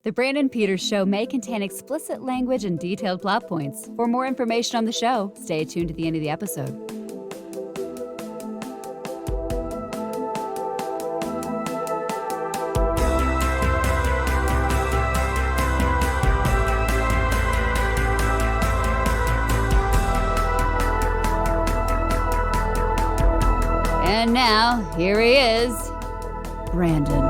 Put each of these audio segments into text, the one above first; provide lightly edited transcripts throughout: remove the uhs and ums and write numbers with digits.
The Brandon Peters Show may contain explicit language and detailed plot points. For more information on the show, stay tuned to the end of the episode. And now, here he is, Brandon.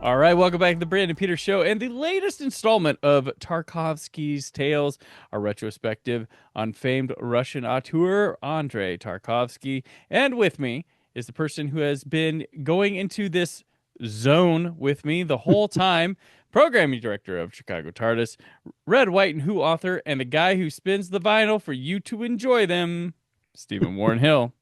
All right, welcome back to the Brandon Peters Show and the latest installment of Tarkovsky's Tales, a retrospective on famed Russian auteur Andrei Tarkovsky. And with me is the person who has been going into this zone with me the whole time, programming director of Chicago TARDIS, Red, White, and Who author, and the guy who spins the vinyl for you to enjoy them, Stephen Warren Hill.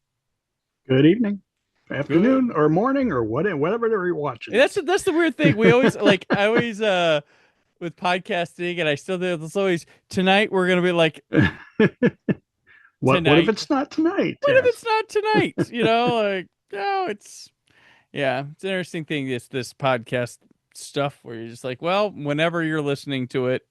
Good evening, afternoon, or morning, or whatever you're watching. That's the weird thing. We always I always with podcasting, and I still do. It's always tonight. We're gonna be like, what if it's not tonight? What if it's not tonight? You know, like no, it's an interesting thing. This podcast stuff where you're just like, well, whenever you're listening to it.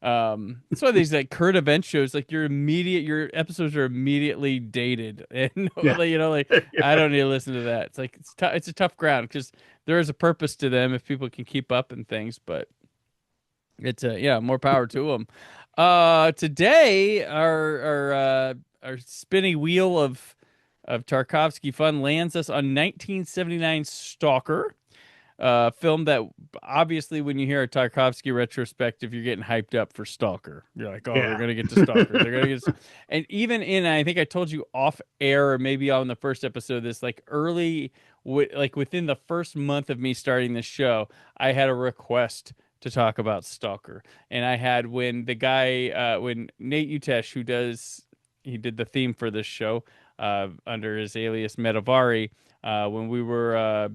It's one of these like current event shows, like your episodes are immediately dated, and you know, like I don't need to listen to that. It's like it's a tough ground because there is a purpose to them if people can keep up and things, but it's more power to them. Today our spinny wheel of Tarkovsky fun lands us on 1979 Stalker. Film that obviously when you hear a Tarkovsky retrospective, you're getting hyped up for Stalker. You're like, they're going to get to Stalker. They're going to get and even I think I told you off air or maybe on the first episode, this like early, like within the first month of me starting this show, I had a request to talk about Stalker. And I had when the guy, when Nate Utesh, he did the theme for this show under his alias Metavari, when we were...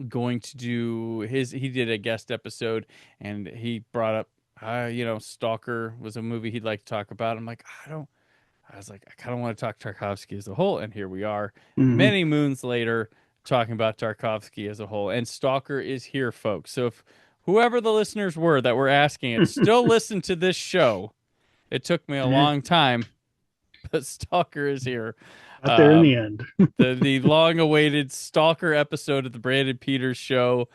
going to do he did a guest episode and he brought up Stalker was a movie he'd like to talk about. I'm like, I kind of want to talk Tarkovsky as a whole, and here we are many moons later talking about Tarkovsky as a whole, and Stalker is here, folks. So if whoever the listeners were that were asking it still listen to this show, it took me a long time, but Stalker is here. Out there in the end. the long-awaited Stalker episode of the Brandon Peters Show.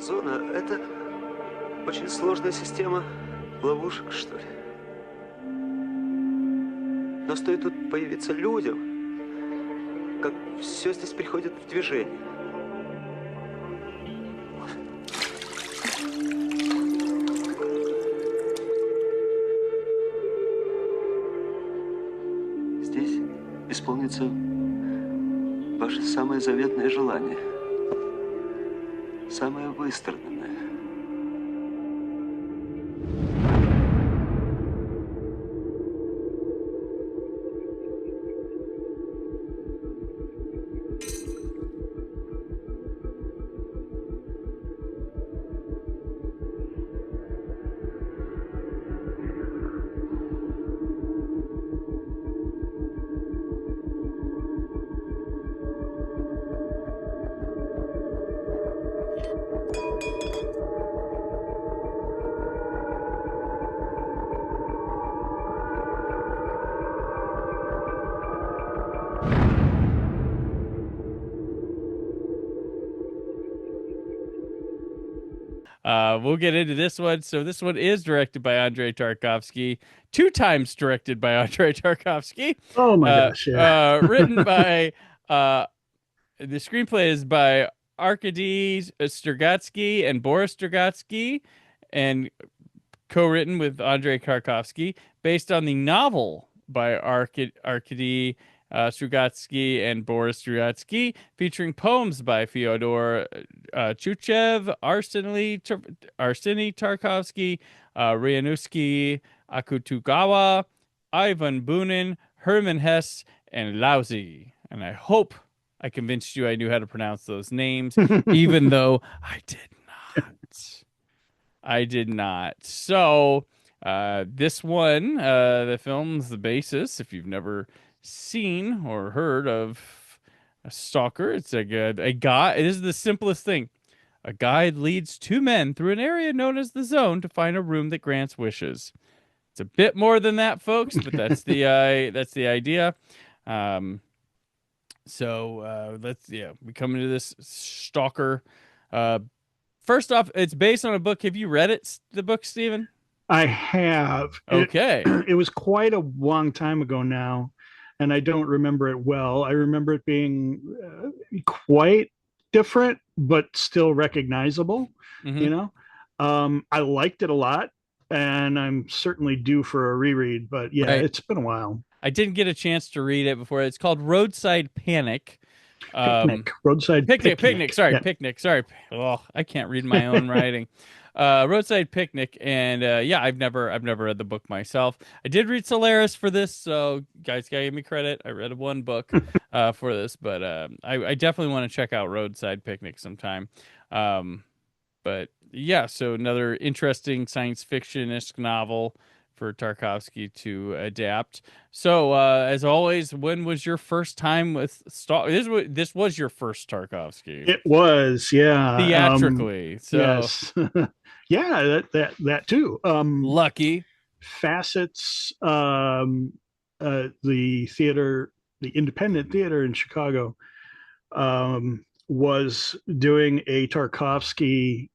Зона — это очень сложная система ловушек, что ли. Но стоит тут появиться людям, как все здесь приходит в движение. Здесь исполнится ваше самое заветное желание. Самое выстраданное. We'll get into this one. So this one is directed by Andrei Tarkovsky, 2 times directed by Andrei Tarkovsky. Oh my gosh! Yeah. Written by the screenplay is by Arkady Strugatsky and Boris Strugatsky, and co-written with Andrei Tarkovsky, based on the novel by Arkady Strugatsky and Boris Strugatsky, featuring poems by Fyodor Chuchev, Arseny Tarkovsky, Ryunosuke Akutagawa, Ivan Bunin, Hermann Hesse, and Lauzi. And I hope I convinced you I knew how to pronounce those names, even though I did not. I did not. So, this one, the film's the basis. If you've never seen or heard of a stalker, it's like a guy. It is the simplest thing. A guide leads two men through an area known as the Zone to find a room that grants wishes. It's a bit more than that, folks, but that's the idea. So we come into this stalker. First off, it's based on a book. Have you read it, the book, Stephen? I have. Okay. It was quite a long time ago now, and I don't remember it well. I remember it being quite different, but still recognizable. Mhm. I liked it a lot, and I'm certainly due for a reread. But yeah, Right. it's been a while. I didn't get a chance to read it before. It's called Roadside Panic. Roadside Picnic. Sorry, Yeah. Picnic. Sorry. Oh, I can't read my own writing. Roadside Picnic, and I've never read the book myself. I did read Solaris for this, so guys gotta give me credit. I read one book for this, but I definitely want to check out Roadside Picnic sometime. But yeah, so another interesting science fiction-esque novel for Tarkovsky to adapt. So, as always, when was your first time with Stalker? This was your first Tarkovsky It was, yeah. theatrically. So Yes. Yeah, that too. lucky. Facets, the independent theater in Chicago, was doing a Tarkovsky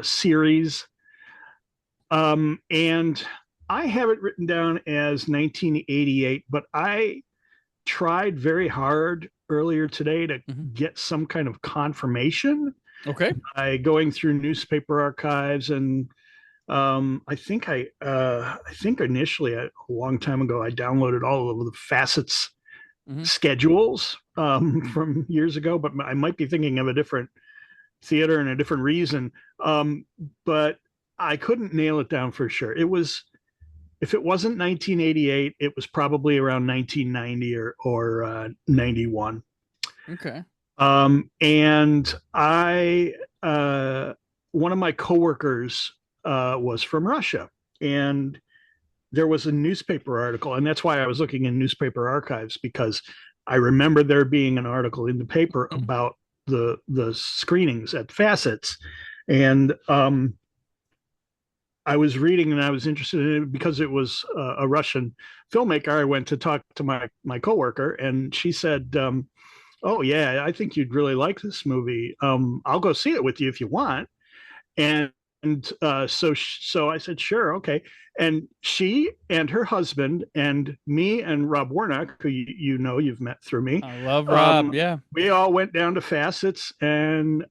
series. And I have it written down as 1988, but I tried very hard earlier today to get some kind of confirmation Okay. by going through newspaper archives, and I think initially a long time ago I downloaded all of the Facets schedules from years ago, but I might be thinking of a different theater and a different reason. But I couldn't nail it down for sure. If it wasn't 1988, it was probably around 1990 or 91. Okay. And one of my coworkers was from Russia, and there was a newspaper article, and that's why I was looking in newspaper archives, because I remember there being an article in the paper about the screenings at Facets, and I was reading and I was interested in it because it was a Russian filmmaker. I went to talk to my coworker, and she said, "Oh yeah, I think you'd really like this movie. I'll go see it with you if you want." So I said, "Sure, okay." And she and her husband and me and Rob Warnock, who you've met through me. I love Rob. Yeah. We all went down to Facets, and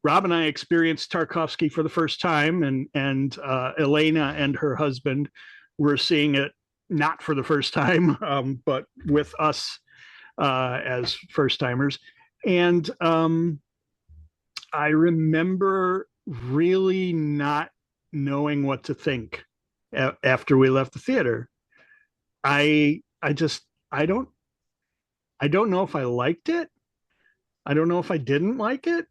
Rob and I experienced Tarkovsky for the first time, and Elena and her husband were seeing it not for the first time, but with us as first timers. And I remember really not knowing what to think after we left the theater. I don't know if I liked it. I don't know if I didn't like it.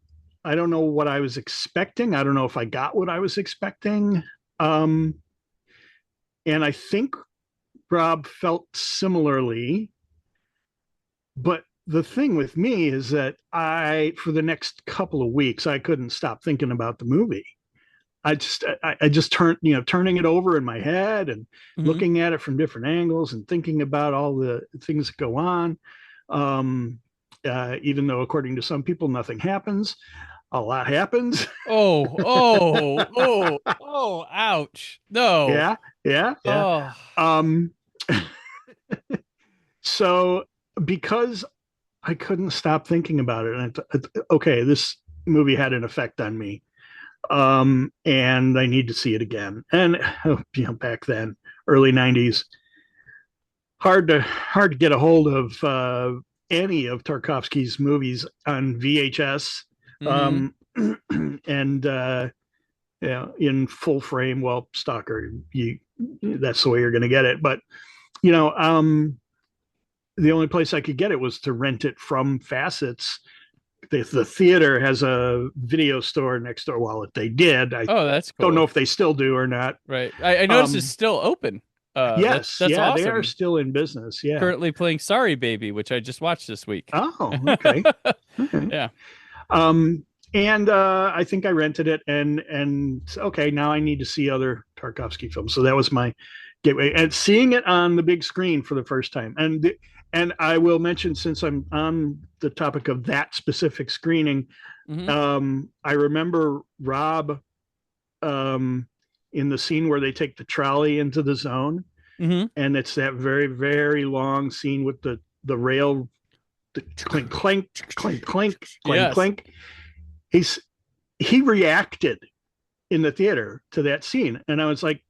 I don't know what I was expecting. I don't know if I got what I was expecting. And I think Rob felt similarly. But the thing with me is that for the next couple of weeks, I couldn't stop thinking about the movie. I just turning it over in my head and looking at it from different angles and thinking about all the things that go on. Even though, according to some people, nothing happens, a lot happens. Ouch. No. Yeah. Oh. So because I couldn't stop thinking about it, and okay, this movie had an effect on me. And I need to see it again. And back then, early '90s, hard to get a hold of any of Tarkovsky's movies on VHS, Mm-hmm. and in full frame. Well, Stalker, that's the way you're going to get it. But you know, the only place I could get it was to rent it from Facets. The theater has a video store next door. Well, if they did, I Oh, that's don't know cool. if they still do or not. Right. I noticed it's still open. Yes, That's yeah, they are awesome. still in business. Yeah. Currently playing Sorry Baby, which I just watched this week. Oh, okay. Okay. Yeah. Um, and I think I rented it, and okay, now I need to see other Tarkovsky films. So that was my gateway, and seeing it on the big screen for the first time. And I will mention, since I'm on the topic of that specific screening, I remember Rob, in the scene where they take the trolley into the zone, and it's that very, very long scene with the rail, the clink clink clink clink clink Yes. clink. He reacted in the theater to that scene, and I was like,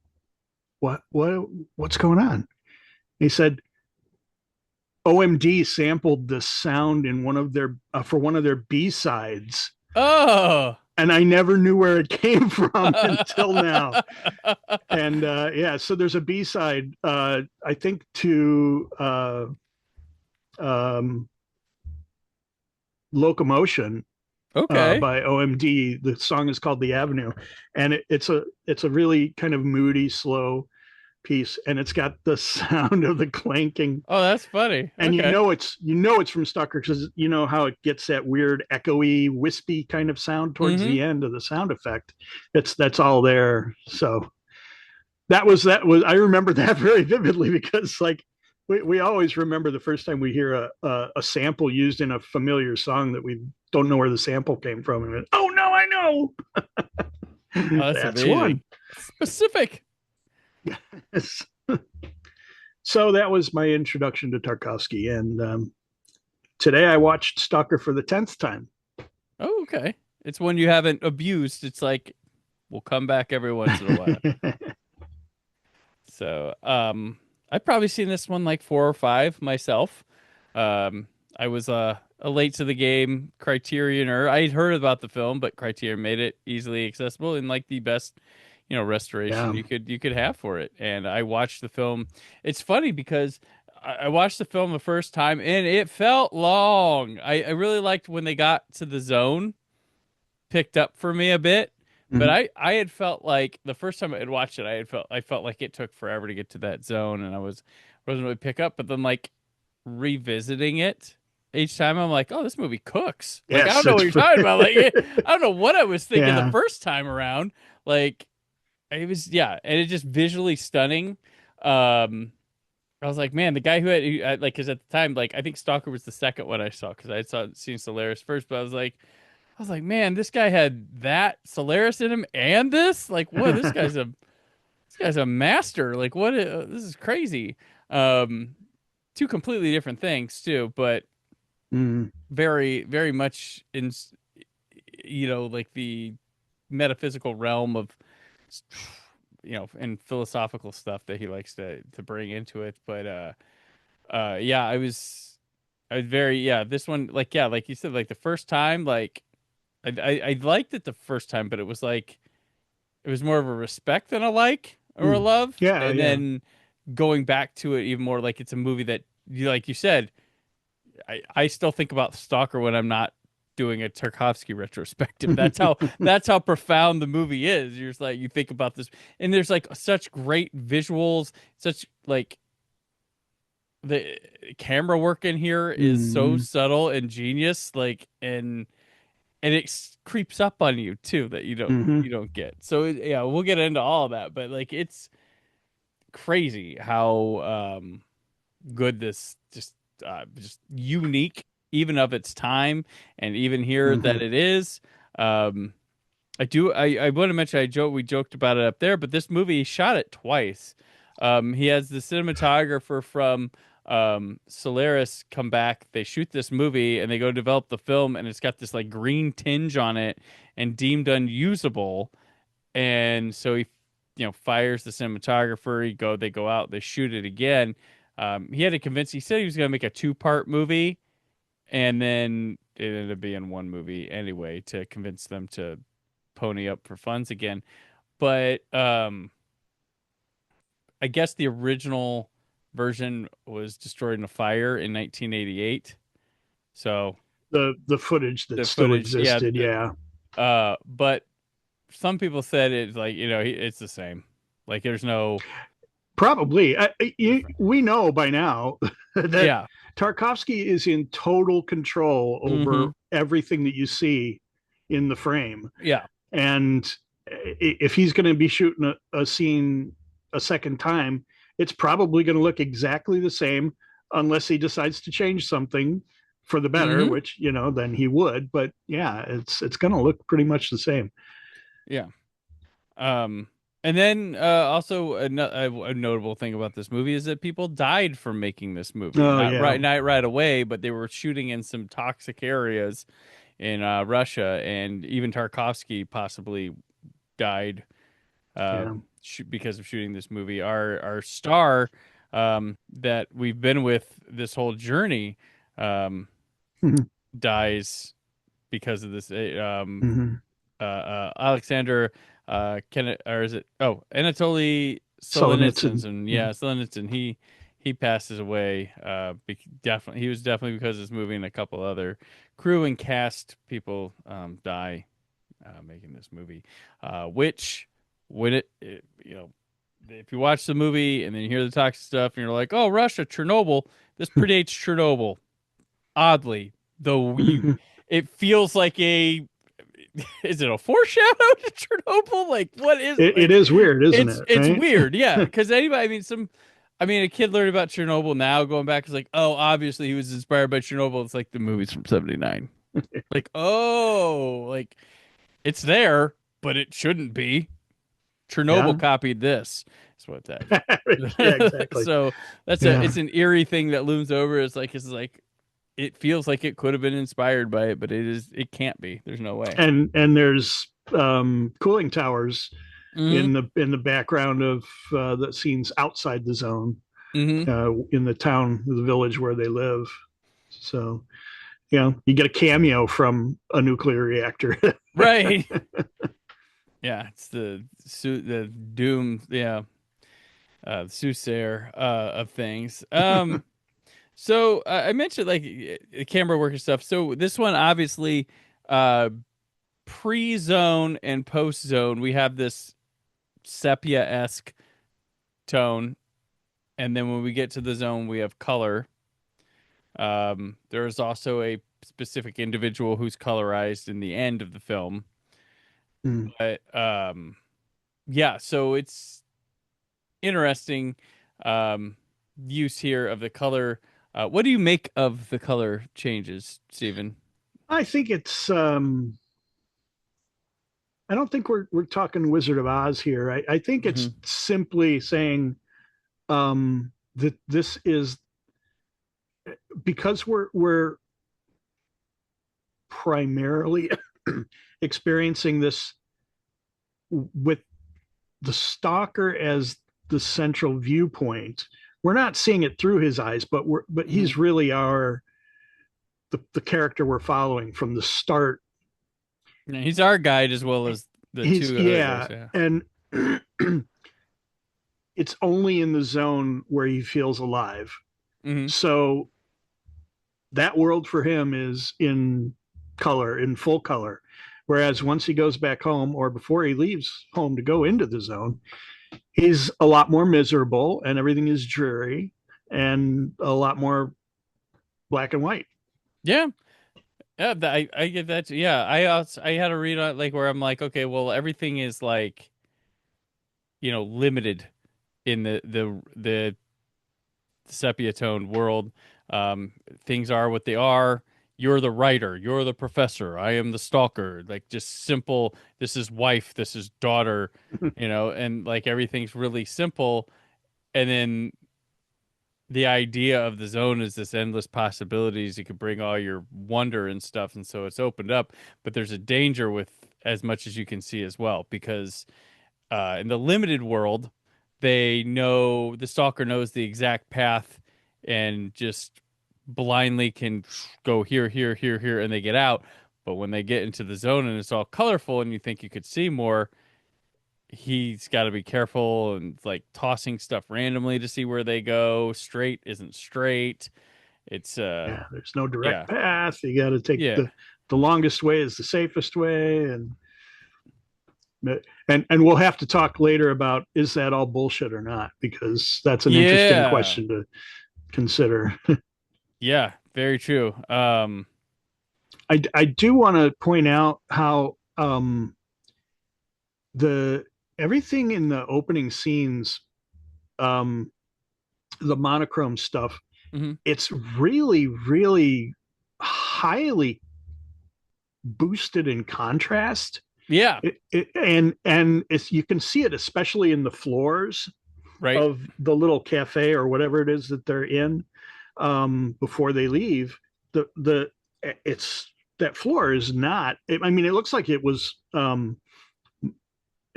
what's going on? He said OMD sampled the sound in one of their for one of their B-sides. Oh. And I never knew where it came from until now. And yeah, so there's a B-side, I think, to Locomotion, Okay. by OMD. The song is called The Avenue, and it's a really kind of moody, slow piece, and it's got the sound of the clanking. Oh, that's funny. And okay. you know it's from Stalker, because you know how it gets that weird echoey, wispy kind of sound towards the end of the sound effect. That's all there. So that was I remember that very vividly, because like we always remember the first time we hear a sample used in a familiar song that we don't know where the sample came from, and went, oh no, I know. Oh, that's one specific. Yes. So that was my introduction to Tarkovsky, and today I watched Stalker for the 10th time. Oh, okay. It's one you haven't abused. It's like we'll come back every once in a while. So, I've probably seen this one like 4 or 5 myself. I was a late to the game Criterioner. I had heard about the film, but Criterion made it easily accessible and like the best, restoration you could have for it. And I watched the film. It's funny because I watched the film the first time and it felt long. I really liked when they got to the zone, picked up for me a bit. But I had felt like the first time I had watched it, I felt like it took forever to get to that zone, and wasn't really pick up. But then like revisiting it each time, I'm like, oh, this movie cooks. Like, Yes, I don't know what you're talking about. Like, I don't know what I was thinking Yeah. the first time around. Like, it was, and it just visually stunning. I was like, man, the guy who had like, because at the time, like, I think Stalker was the second one I saw, because I had seen Solaris first, but I was like, man, this guy had that Solaris in him and this. Like, what? This guy's a master. Like, what? This is crazy. Two completely different things too, but very, very much in, like the metaphysical realm of, and philosophical stuff that he likes to bring into it. But yeah, I was very, this one, like, like you said, like the first time, like. I liked it the first time, but it was like it was more of a respect than a like or a love. Yeah, And yeah. then going back to it even more, like it's a movie that like you said, I still think about Stalker when I'm not doing a Tarkovsky retrospective. That's how profound the movie is. You're just like, you think about this, and there's like such great visuals, such like the camera work in here is so subtle and genius, like and it creeps up on you too that you don't get. So yeah, we'll get into all of that, but like it's crazy how good this just unique even of its time, and even here that it is. I want to mention we joked about it up there, but this movie he shot it twice. He has the cinematographer from Solaris come back, they shoot this movie, and they go develop the film, and it's got this like green tinge on it and deemed unusable. And so he, fires the cinematographer. They go out, they shoot it again. He had to convince. He said he was going to make a 2-part movie, and then it ended up being one movie anyway to convince them to pony up for funds again. But I guess the original version was destroyed in a fire in 1988. So The footage that the still footage, yeah. existed, yeah. But some people said it's like, it's the same. Like there's no Probably. different. We know by now that Yeah. Tarkovsky is in total control over everything that you see in the frame. Yeah. And if he's going to be shooting a scene a second time, it's probably going to look exactly the same unless he decides to change something for the better, which, then he would. But yeah, it's going to look pretty much the same. Yeah. And then also a notable thing about this movie is that people died from making this movie. Oh, Not yeah. not right away, but they were shooting in some toxic areas in Russia, and even Tarkovsky possibly died because of shooting this movie. Our star that we've been with this whole journey dies because of this. Alexander or is it? Oh, Anatoly Solzhenitsyn. Yeah, Solzhenitsyn. He passes away. Definitely, he was definitely because of this movie, and a couple other crew and cast people die making this movie. Which when if you watch the movie and then you hear the toxic stuff and you're like, oh, Russia, Chernobyl, this predates Chernobyl. Oddly, though, it feels like is it a foreshadow to Chernobyl? Like, what is it is weird, isn't it? It's right? weird, yeah. Because anybody, a kid learned about Chernobyl now, going back is like, oh, obviously he was inspired by Chernobyl. It's like the movies from '79. Like, oh, like it's there, but it shouldn't be. Chernobyl copied this. That's what that is. Yeah, exactly. So it's an eerie thing that looms over. It's like it feels like it could have been inspired by it, but it can't be. There's no way. And there's cooling towers in the background of the scenes outside the zone, in the town, the village where they live. So, you get a cameo from a nuclear reactor. Right. Yeah, it's the doom, the soothsayer of things. So I mentioned like camera work and stuff. So this one obviously pre-zone and post-zone, we have this sepia-esque tone, and then when we get to the zone, we have color. There is also a specific individual who's colorized in the end of the film. But yeah, so it's interesting use here of the color. What do you make of the color changes, Stephen? I think it's I don't think we're talking Wizard of Oz here. I think it's simply saying that this is because we're primarily experiencing this with the stalker as the central viewpoint. We're not seeing it through his eyes, but he's really the character we're following from the start. Yeah, he's our guide as well as the two others. Yeah. And it's only in the zone where he feels alive. So that world for him is in color, in full color. Whereas once he goes back home, or before he leaves home to go into the zone, he's a lot more miserable and everything is dreary and a lot more black and white. Yeah. Yeah, I get that. Yeah, I had to read on like where I'm like, okay, well, everything is like, limited in the sepia toned world. Things are what they are. You're the writer. You're the professor. I am the stalker. Like just simple. This is wife. This is daughter. And like everything's really simple. And then the idea of the zone is this endless possibilities. You could bring all your wonder and stuff, and so it's opened up. But there's a danger with as much as you can see as well, because in the limited world, the stalker knows the exact path and just blindly can go here, here, here, here, and they get out. But when they get into the zone and it's all colorful and you think you could see more, he's got to be careful and like tossing stuff randomly to see where they go. Straight isn't straight. It's Yeah, there's no yeah, direct path. You got to take yeah, the longest way is the safest way, and we'll have to talk later about is that all bullshit or not, because that's an interesting yeah, question to consider. yeah. Very true. I do want to point out how the everything in the opening scenes, um, the monochrome stuff, Mhm. it's really, really highly boosted in contrast. Yeah, And it's, you can see it especially in the floors right. of the little cafe or whatever it is that they're in, before they leave. The it's that floor is not. I mean, it looks like it was.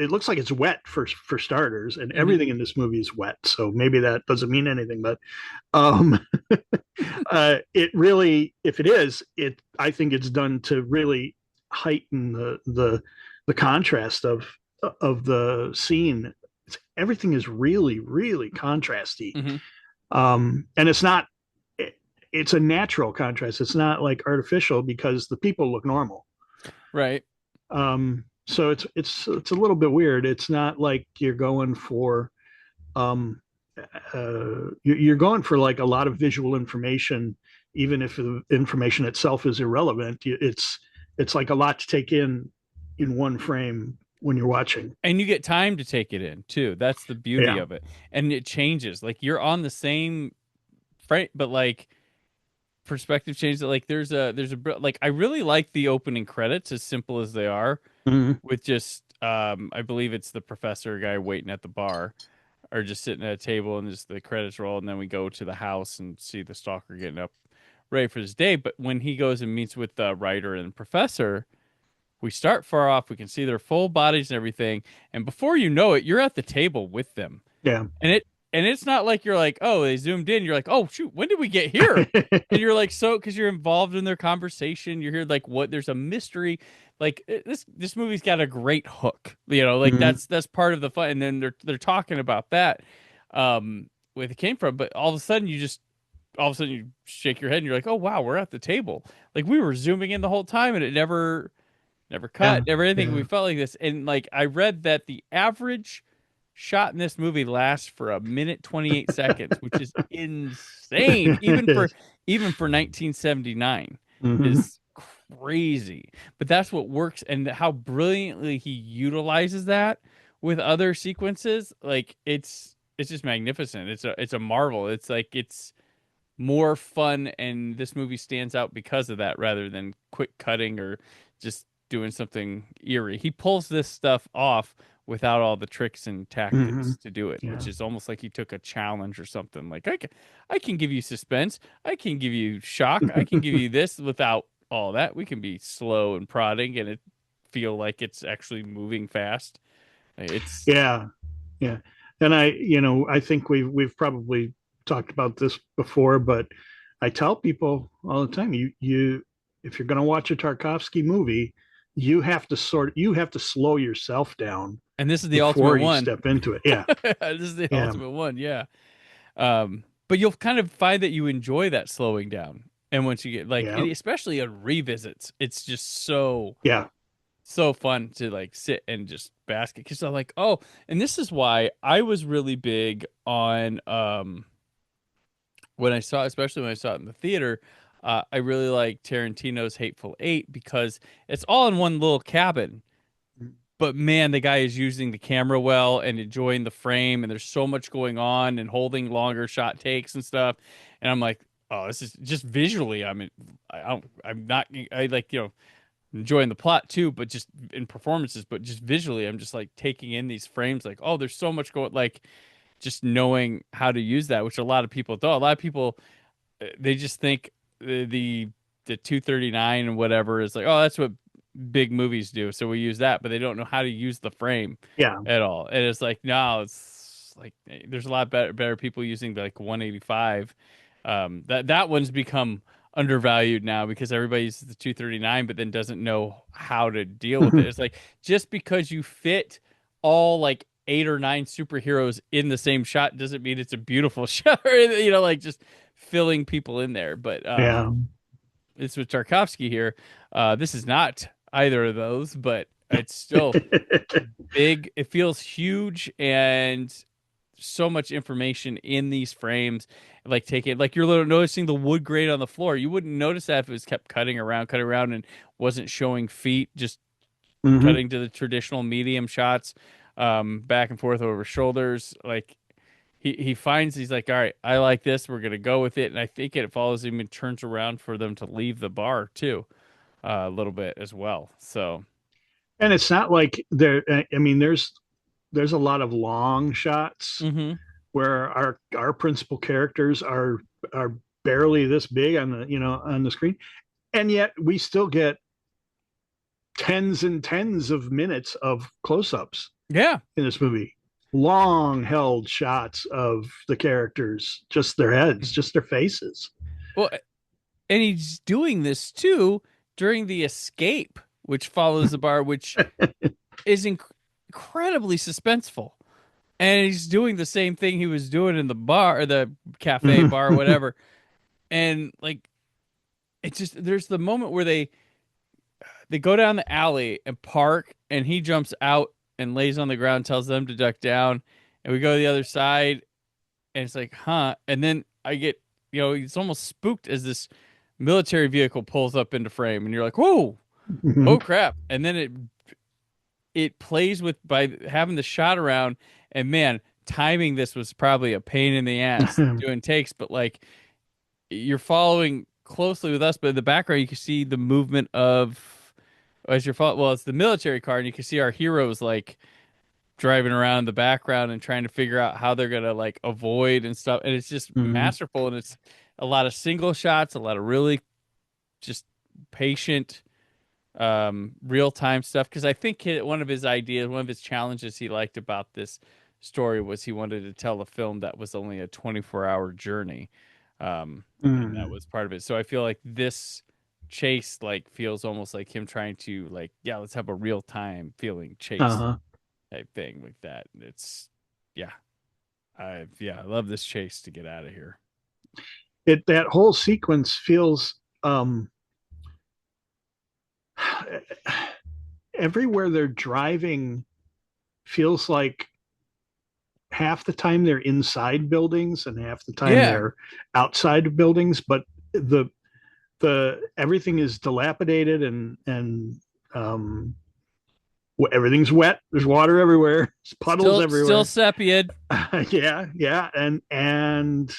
It looks like it's wet for starters, and Mhm. everything in this movie is wet. So maybe that doesn't mean anything, but it really, if it is, I think it's done to really heighten the contrast of the scene. Everything is really, really contrasty, Mhm. and it's not. It's a natural contrast. It's not like artificial because the people look normal. Right. So it's a little bit weird. It's not like you're going for um, you're going for like a lot of visual information, even if the information itself is irrelevant. It's like a lot to take in one frame when you're watching. And you get time to take it in too. That's the beauty Yeah, of it. And it changes. Like you're on the same frame, but like perspective changes. Like like I really like the opening credits, as simple as they are, mm-hmm. with just I believe it's the professor guy waiting at the bar or just sitting at a table and just the credits roll, and then we go to the house and see the stalker getting up ready for his day. But when he goes and meets with the writer and professor, we start far off, we can see their full bodies and everything, and before you know it, you're at the table with them. Yeah. And it's not like you're like, oh, they zoomed in. You're like, oh shoot, when did we get here? And you're like, so because you're involved in their conversation, you're here like what? There's a mystery. Like this movie's got a great hook. You know, like Mm-hmm. that's part of the fun. And then they're talking about that, where it came from. But all of a sudden you shake your head and you're like, oh wow, we're at the table. Like we were zooming in the whole time and it never Yeah. cut, never anything. Yeah. We felt like this. And like I read that the average shot in this movie lasts for a minute 28 seconds, which is insane. It is. Even for 1979 Mm-hmm. is crazy. But that's what works, and how brilliantly he utilizes that with other sequences. Like it's just magnificent. It's a marvel. It's like it's more fun, and this movie stands out because of that rather than quick cutting or just doing something eerie. He pulls this stuff off without all the tricks and Mm-hmm. tactics to do it, Yeah. which is almost like he took a challenge or something. Like I can give you suspense, I can give you shock, I can give you this without all that. We can be slow and prodding and it feel like it's actually moving fast. It's Yeah. Yeah. And I think we've probably talked about this before, but I tell people all the time, if you're going to watch a Tarkovsky movie, you have to slow yourself down and this is the ultimate before you one. step into it. Yeah. This is the Yeah. ultimate one, yeah. But you'll kind of find that you enjoy that slowing down. And once you get like, Yeah. especially on revisits, it's just Yeah. so fun to like sit and just bask it. Because I'm like, oh, and this is why I was really big on when I saw, especially when I saw it in the theater. I really like Tarantino's Hateful Eight because it's all in one little cabin, but man, the guy is using the camera well and enjoying the frame, and there's so much going on and holding longer shot takes and stuff. And I'm like, oh, this is just visually. I mean, I'm not, I like, enjoying the plot too, but just in performances, but just visually, I'm just like taking in these frames, like, oh, there's so much going, like, just knowing how to use that, which a lot of people don't. A lot of people, they just think the 239 and whatever is like, oh, that's what big movies do, so we use that, but they don't know how to use the frame Yeah. at all. And it's like, no, it's like there's a lot better people using like 185. That one's become undervalued now because everybody uses the 239 but then doesn't know how to deal with it. It's like, just because you fit all like 8 or 9 superheroes in the same shot doesn't mean it's a beautiful shot, you know, like just filling people in there. But Yeah. it's with Tarkovsky here. This is not either of those, but it's still big. It feels huge, and so much information in these frames. Like you're noticing the wood grate on the floor. You wouldn't notice that if it was kept cutting around, and wasn't showing feet, just Mhm. cutting to the traditional medium shots, back and forth over shoulders. Like he's like, all right, I like this. We're gonna go with it, and I think it follows him and turns around for them to leave the bar too, a little bit as well. So And it's not like there. I mean, there's a lot of long shots mm-hmm. where our principal characters are barely this big on the on the screen, and yet we still get tens and tens of minutes of close-ups Yeah. in this movie. Long held shots of the characters, just their heads, just their faces. Well, and he's doing this too during the escape, which follows the bar, which is incredibly suspenseful. And he's doing the same thing he was doing in the bar, or the cafe bar, or whatever. And like, it's just, there's the moment where they go down the alley and park, and he jumps out and lays on the ground, tells them to duck down, and we go to the other side, and it's like, huh? And then I get, it's almost spooked as this military vehicle pulls up into frame, and you're like, whoa, oh crap! And then it plays with by having the shot around, and man, timing this was probably a pain in the ass doing takes, but like, you're following closely with us, but in the background you can see the movement of, as you're following, well, it's the military car, and you can see our heroes like driving around in the background and trying to figure out how they're gonna like avoid and stuff, and it's just masterful. And it's a lot of single shots, a lot of really just patient, real time stuff, because I think one of his ideas, one of his challenges he liked about this story was he wanted to tell a film that was only a 24-hour journey, and that was part of it. So I feel like this chase like feels almost like him trying to like, yeah, let's have a real time feeling chase type thing like that. It's yeah, I love this chase to get out of here. That whole sequence feels everywhere they're driving feels like half the time they're inside buildings and half the time they're outside of buildings, but the everything is dilapidated and everything's wet. There's water everywhere. There's puddles everywhere. Still sepia. Yeah, and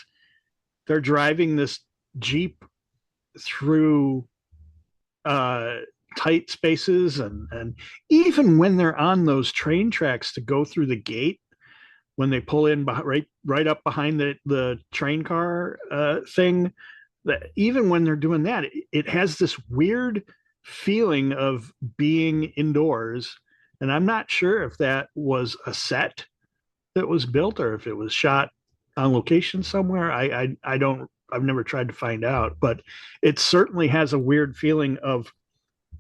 they're driving this Jeep through tight spaces, and even when they're on those train tracks to go through the gate, when they pull in right up behind the train car thing, that even when they're doing that, it has this weird feeling of being indoors. And I'm not sure if that was a set that was built or if it was shot on location somewhere. I've never tried to find out, but it certainly has a weird feeling of,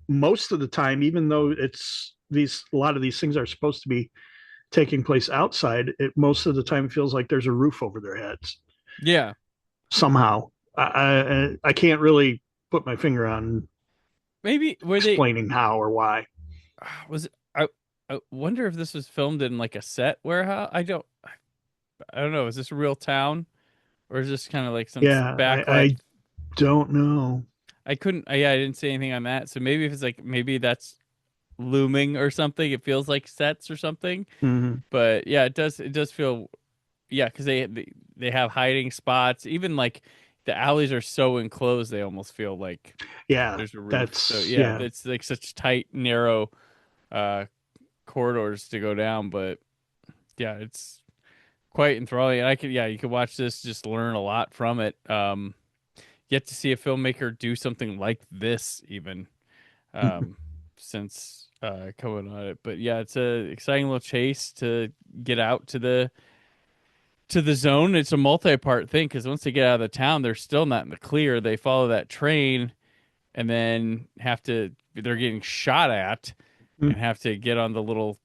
most of the time, even though a lot of these things are supposed to be taking place outside, it most of the time feels like there's a roof over their heads. Yeah. Somehow. I can't really put my finger on maybe explaining how or why. Was it, I wonder if this was filmed in like a set warehouse. I don't know. Is this a real town, or is this kind of like some backlight? I don't know. I didn't see anything on that. So maybe if it's like, maybe that's looming or something. It feels like sets or something. But yeah, it does feel, because they have hiding spots. Even like the alleys are so enclosed, they almost feel like there's a roof. It's like such tight, narrow corridors to go down. But yeah, it's quite enthralling. And you could watch this, just learn a lot from it. Yet to see a filmmaker do something like this, even since coming on it. But yeah, it's a exciting little chase to get out to the zone. It's a multi-part thing because once they get out of the town, they're still not in the clear. They follow that train and then they're getting shot at and have to get on the little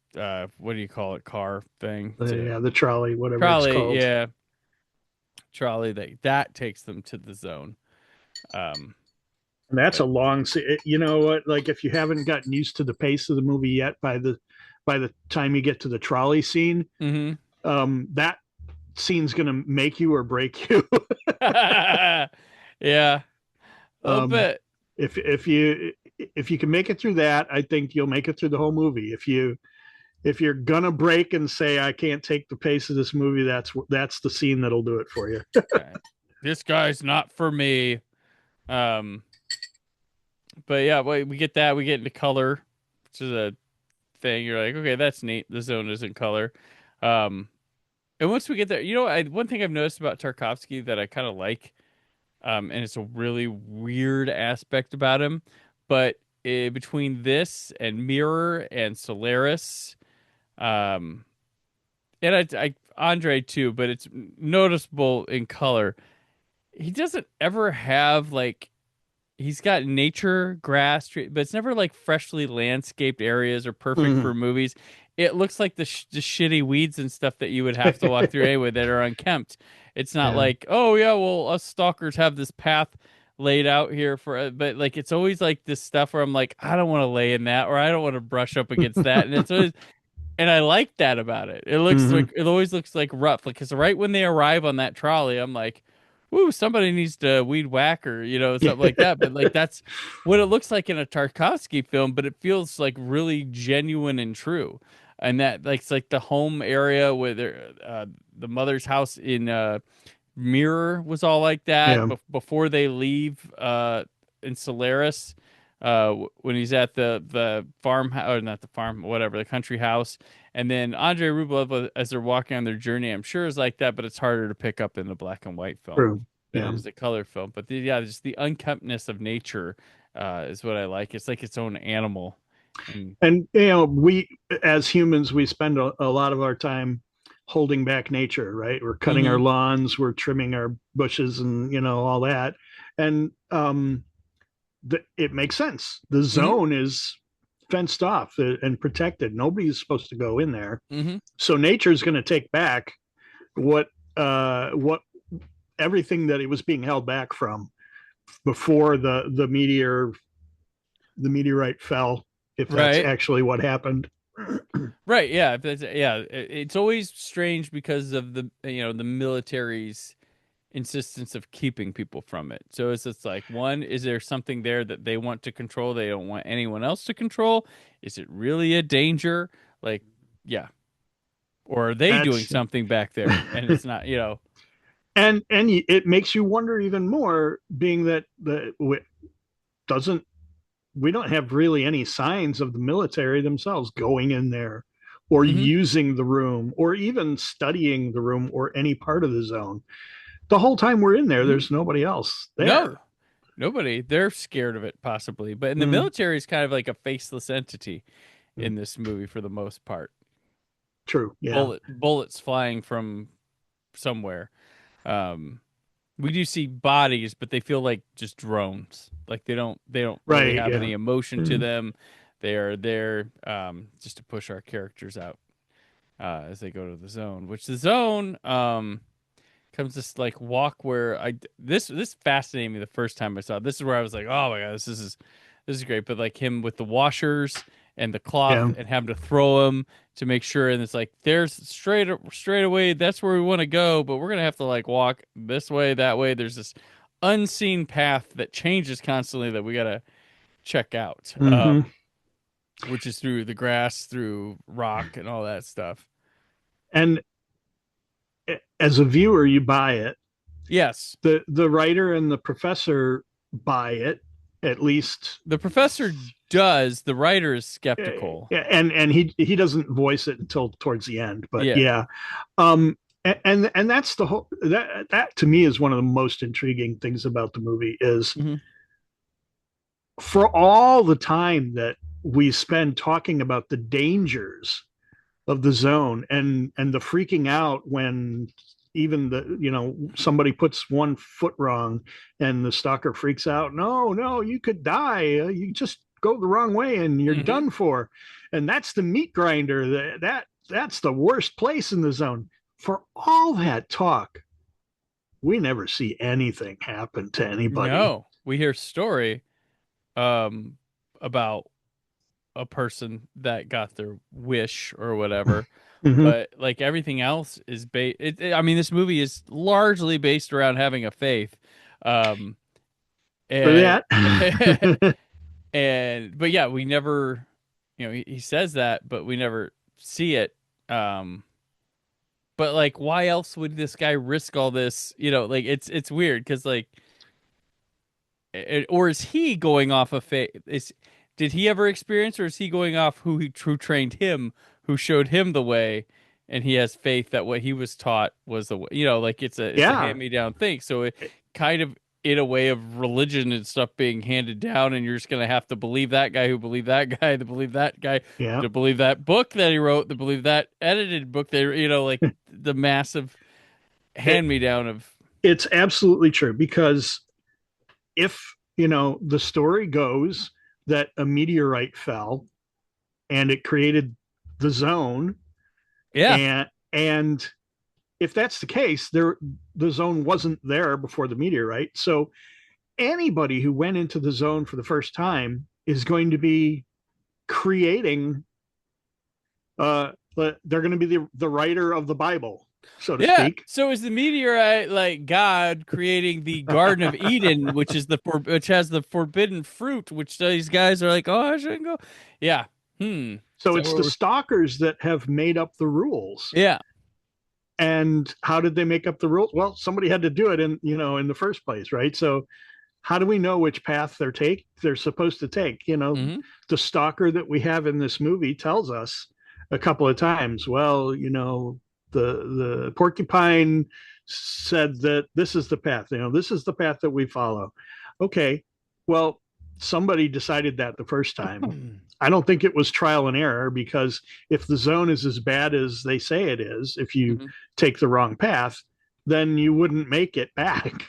what do you call it, car thing? The trolley, whatever Trolley, it's called. yeah. Trolley that takes them to the zone. And that's a long. You know what? Like if you haven't gotten used to the pace of the movie yet, by the time you get to the trolley scene, that scene's going to make you or break you. Yeah, a little bit. If you can make it through that, I think you'll make it through the whole movie. If you're gonna break and say I can't take the pace of this movie, that's the scene that'll do it for you. Right. This guy's not for me. But yeah, we get that. We get into color, which is a thing. You're like, okay, that's neat. The zone is in color. And once we get there, one thing I've noticed about Tarkovsky that I kind of like, and it's a really weird aspect about him, but between this and Mirror and Solaris, and I Andrei too, but it's noticeable in color. He doesn't ever have like, he's got nature, grass, tree, but it's never like freshly landscaped areas or perfect for movies. It looks like the shitty weeds and stuff that you would have to walk through anyway that are unkempt. It's not like, oh yeah, well, us stalkers have this path laid out here but like it's always like this stuff where I'm like, I don't want to lay in that, or I don't want to brush up against that, and it's always. And I like that about it. It looks like it always looks like rough. Like, because right when they arrive on that trolley, I'm like, "Woo, somebody needs to weed whack or something like that." But like that's what it looks like in a Tarkovsky film. But it feels like really genuine and true. And that like it's like the home area where the mother's house in Mirror was all like that before they leave in Solaris. When he's at the farm, or not the farm, whatever, the country house. And then Andrei Rublev, as they're walking on their journey, I'm sure is like that, but it's harder to pick up in a black and white film True. than it is a color film. But just the unkemptness of nature is what I like. It's like its own animal. And we as humans, we spend a lot of our time holding back nature, right? We're cutting our lawns, we're trimming our bushes, and all that. And it makes sense. The zone is fenced off and protected. Nobody's supposed to go in there. So nature's going to take back what everything that it was being held back from before the meteorite fell, if that's actually what happened. Right. Yeah. It's always strange because of the military's insistence of keeping people from it. So it's like, one, is there something there that they want to control? They don't want anyone else to control. Is it really a danger? Like, yeah. Or are they doing something back there and it's not, And it makes you wonder even more, being that we don't have really any signs of the military themselves going in there or using the room or even studying the room or any part of the zone. The whole time we're in there, there's nobody else there. No, nobody. They're scared of it, possibly. But in the military is kind of like a faceless entity in this movie for the most part. True. Yeah. Bullets flying from somewhere. We do see bodies, but they feel like just drones. Like they don't really have any emotion to them. They are there just to push our characters out as they go to the zone. Which the zone comes this like walk where this fascinated me the first time I saw it. This is where I was like, oh my god, this is great. But like him with the washers and the cloth and having to throw them to make sure, and it's like there's straight away, that's where we want to go, but we're gonna have to like walk this way, that way. There's this unseen path that changes constantly that we gotta check out, which is through the grass, through rock, and all that stuff. And as a viewer, you buy it. Yes. The writer and the professor buy it, at least. The professor does. The writer is skeptical. And he doesn't voice it until towards the end. But yeah. and that's the whole that to me is one of the most intriguing things about the movie is Mhm. for all the time that we spend talking about the dangers of the zone and the freaking out when even somebody puts one foot wrong and the stalker freaks out, no, you could die, you just go the wrong way and you're Mhm. done for. And that's the meat grinder, that's the worst place in the zone. For all that talk, we never see anything happen to anybody. No, we hear story um about a person that got their wish or whatever, Mhm. but like everything else is I mean, this movie is largely based around having a faith. Um For and that. and but yeah, we never, he says that, but we never see it. Um but like, why else would this guy risk all this? Like, it's weird because like, or is he going off of faith? Did he ever experience, or is he going off who trained him, who showed him the way, and he has faith that what he was taught was the way? Like, it's a Yeah. hand me down thing. So it kind of, in a way of religion and stuff being handed down, and you're just gonna have to believe that guy who believed that guy to believe that guy Yeah. to believe that book that he wrote to believe that edited book that like the massive It, hand me down of. it's absolutely true because if the story goes that a meteorite fell and it created the zone, Yeah. and if that's the case, the zone wasn't there before the meteorite. So anybody who went into the zone for the first time is going to be creating they're going to be the writer of the Bible, so to Yeah. speak. So is the meteorite like God creating the Garden of Eden, which has the forbidden fruit, which these guys are like, oh, I shouldn't go. Yeah. So So it's the stalkers that have made up the rules. yeah. And how did they make up the rules? Well, somebody had to do it in the first place, right? So how do we know which path they're supposed to take? Hmm. The stalker that we have in this movie tells us a couple of times, well, the porcupine said that this is the path, this is the path that we follow. Okay, well, somebody decided that the first time. I don't think it was trial and error, because if the zone is as bad as they say it is, if you Hmm. take the wrong path, then you wouldn't make it back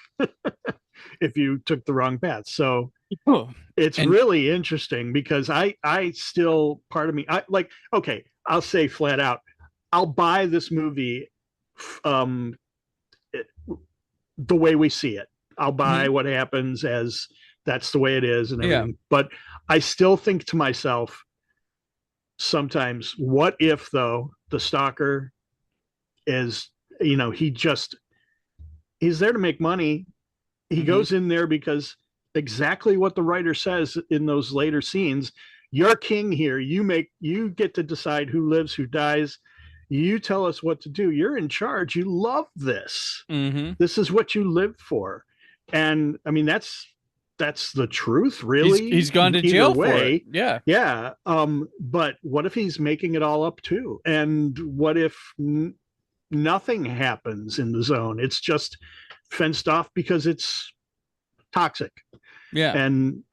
if you took the wrong path. So Oh. it's And really interesting because I still, part of me, I like, okay, I'll say flat out, I'll buy this movie um it, the way we see it. I'll buy Mhm. what happens as that's the way it is and Yeah. everything. But I still think to myself sometimes, what if though the stalker is, he's there to make money. He Hmm. goes in there because exactly what the writer says in those later scenes, you're king here, you get to decide who lives, who dies, you tell us what to do, you're in charge, you love this, Hmm. this is what you live for. And I mean, that's the truth, He's really, gone to either jail for it. way. Yeah. Yeah. But what if he's making it all up too? And what if nothing happens in the zone? It's just fenced off because it's toxic, Yeah. and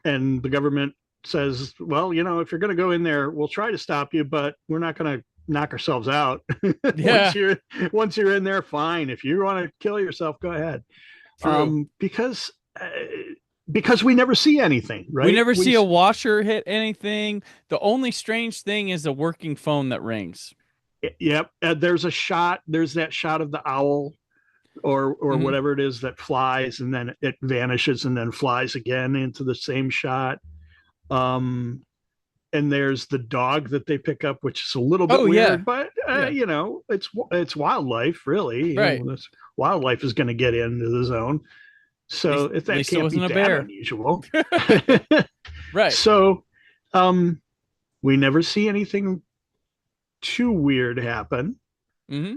the government says, well, if you're going to go in there, we'll try to stop you, but we're not going to knock ourselves out. Yeah. Once you're in there, fine. If you want to kill yourself, go ahead. True. Because we never see anything, We right? never see a washer hit anything. The only strange thing is a working phone that rings. Yep. There's that shot of the owl, or Hmm. whatever it is, that flies and then it vanishes and then flies again into the same shot. Um, and there's the dog that they pick up, which is a little bit Oh yeah. weird, but Yeah. it's wildlife, really. Right. This wildlife is going to get into the zone, so if At that least it can't be wasn't a that bear. unusual. Right. So, we never see anything too weird happen. Hmm.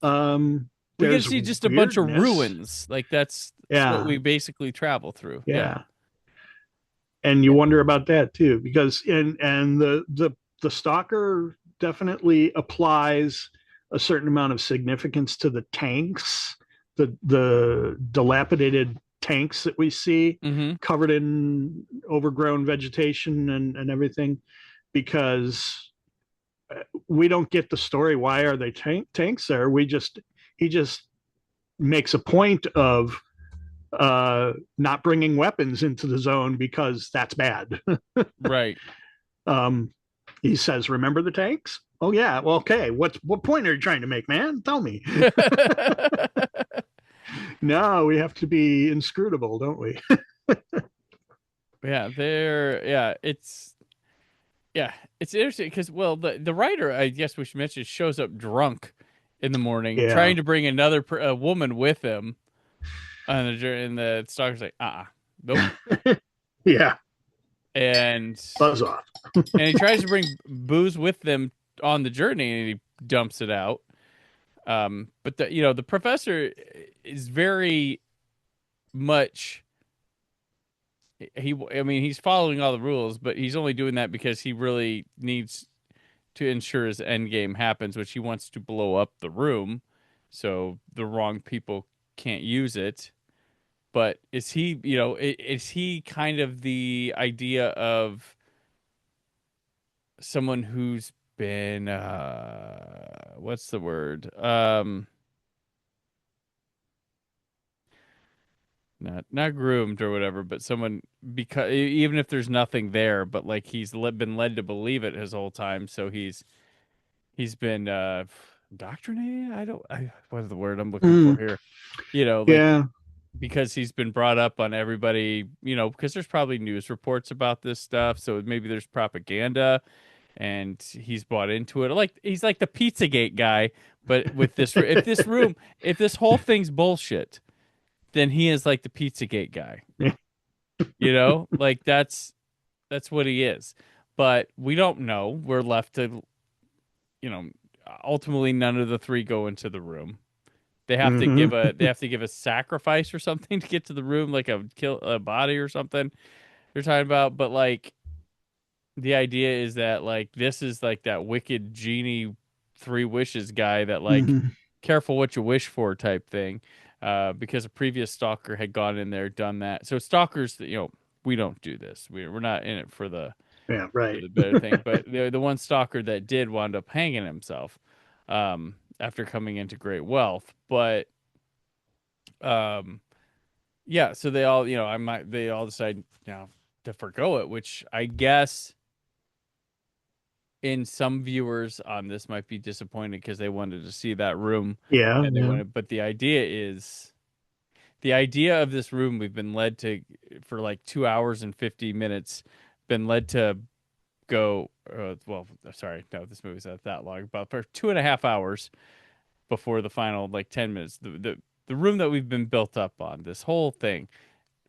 Um, We get to there's see just a bunch of weirdness. ruins. Like that's what Yeah, we basically travel through. Yeah. yeah. And you wonder about that too, because and the stalker definitely applies a certain amount of significance to the tanks, the dilapidated tanks that we see covered in overgrown vegetation and everything, because we don't get the story. Why are they tanks there? He just makes a point of not bringing weapons into the zone because that's bad. Right. He says, "Remember the tanks? Oh yeah. Well, okay. What point are you trying to make, man? Tell me." No, we have to be inscrutable, don't we? It's interesting because, well, the writer, I guess we should mention, shows up drunk in the morning, Yeah. trying to bring another a woman with him on the journey, and the stalker's like, nope. Yeah. And Buzz off. and he tries to bring booze with them on the journey, and he dumps it out. But the professor is very much, he's following all the rules, but he's only doing that because he really needs to ensure his end game happens, which he wants to blow up the room so the wrong people can't use it. But is he kind of the idea of someone who's been what's the word? Not groomed or whatever, but someone, because even if there's nothing there, but like he's been led to believe it his whole time, so he's been indoctrinated. What's the word I'm looking for here? Yeah. Because he's been brought up on everybody, because there's probably news reports about this stuff, so maybe there's propaganda, and he's bought into it. Like he's like the Pizzagate guy, but with this, if this whole thing's bullshit, then he is like the Pizzagate guy. Like that's what he is. But we don't know. We're left to, ultimately none of the three go into the room. They have to give a sacrifice or something to get to the room, like a body or something they're talking about. But like the idea is that like this is like that wicked genie 3 wishes guy that like careful what you wish for type thing. Because a previous stalker had gone in there, done that. So stalkers, we don't do this. We're not in it for the right. for the better thing. But the one stalker that did wound up hanging himself after coming into great wealth. But yeah, so they all they all decide to forgo it, which I guess in some viewers on this might be disappointed because they wanted to see that room. Yeah. And they wanted, but the idea of this room we've been led to for like 2 hours and 50 minutes, been led to go. Sorry, no, this movie's not that long. About for 2.5 hours before the final like 10 minutes. The room that we've been built up on, this whole thing,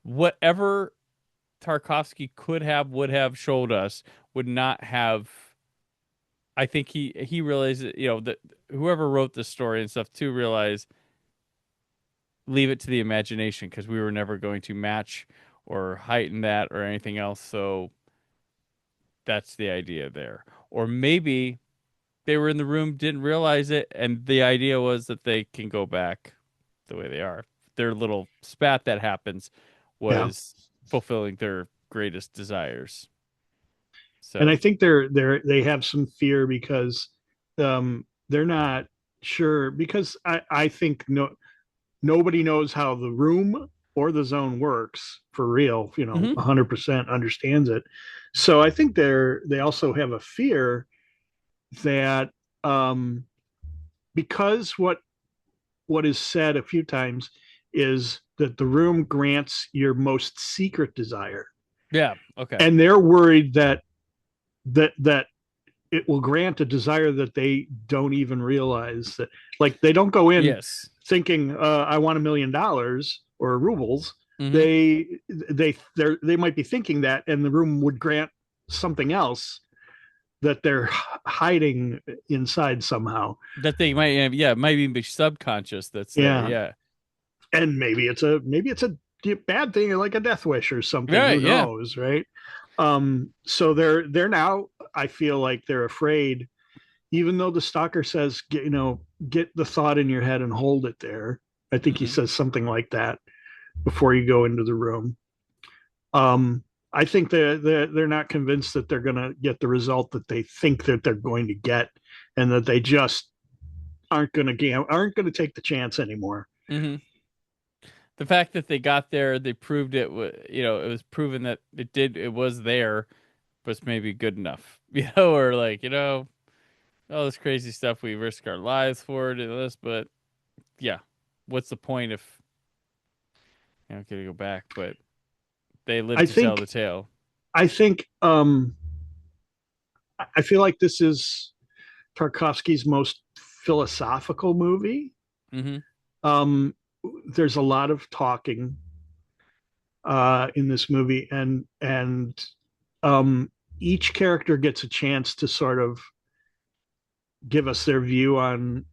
whatever Tarkovsky would have showed us, would not have. I think he realized that, that whoever wrote this story and stuff too realized, leave it to the imagination, because we were never going to match or heighten that or anything else. So that's the idea there. Or maybe they were in the room, didn't realize it, and the idea was that they can go back the way they are. Their little spat that happens was fulfilling their greatest desires. So, and I think they have some fear because they're not sure, because I think nobody knows how the room or the zone works for real. 100% understands it. So I think they also have a fear that because what is said a few times is that the room grants your most secret desire. Yeah. Okay. And they're worried that it will grant a desire that they don't even realize, that like they don't go in thinking I want $1 million or rubles. They might be thinking that, and the room would grant something else that they're hiding inside somehow, that they might have, might even be subconscious. That's there. And maybe it's a bad thing, like a death wish or something. Who knows, right? So they're now, I feel like they're afraid even though the stalker says, get the thought in your head and hold it there. I think he says something like that before you go into the room. I think they're not convinced that they're going to get the result that they think that they're going to get, and that they just aren't going to take the chance anymore. Mm-hmm. The fact that they got there, they proved it. It was proven that it was there, was maybe good enough. Or like all this crazy stuff we risk our lives for to this, but yeah, what's the point if gonna go back? But they live to tell the tale. I think I feel like this is Tarkovsky's most philosophical movie. Mm-hmm. There's a lot of talking in this movie, and each character gets a chance to sort of give us their view on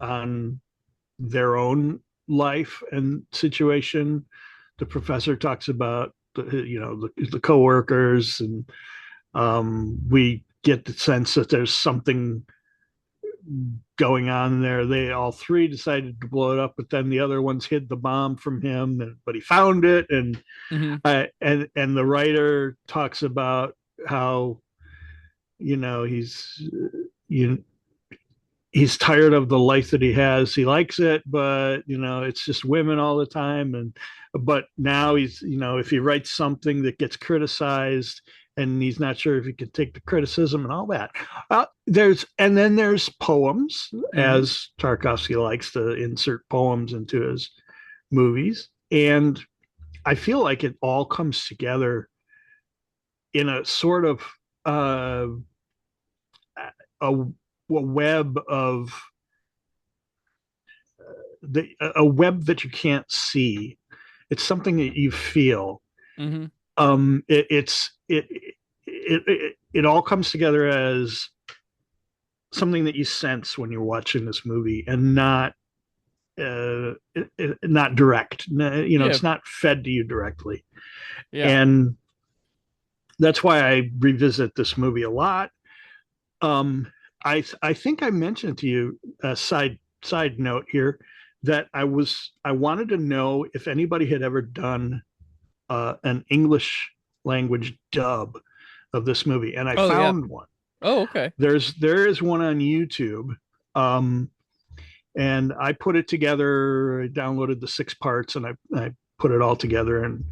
their own life and situation. The professor talks about the coworkers, and we get the sense that there's something going on there. They all three decided to blow it up, but then the other ones hid the bomb from him, but he found it, and and the writer talks about how he's tired of the life that he has. He likes it, but it's just women all the time. But now he's, if he writes something that gets criticized, and he's not sure if he can take the criticism and all that. There's poems, as Tarkovsky likes to insert poems into his movies. And I feel like it all comes together in a sort of a web of a web that you can't see. It's something that you feel. It all comes together as something that you sense when you're watching this movie, and not direct. It's not fed to you directly. And that's why I revisit this movie a lot. I think I mentioned to you a side note here that I wanted to know if anybody had ever done an English language dub of this movie, and I found one. Oh, okay. There is one on YouTube, and I put it together. I downloaded the 6 parts, and I put it all together, and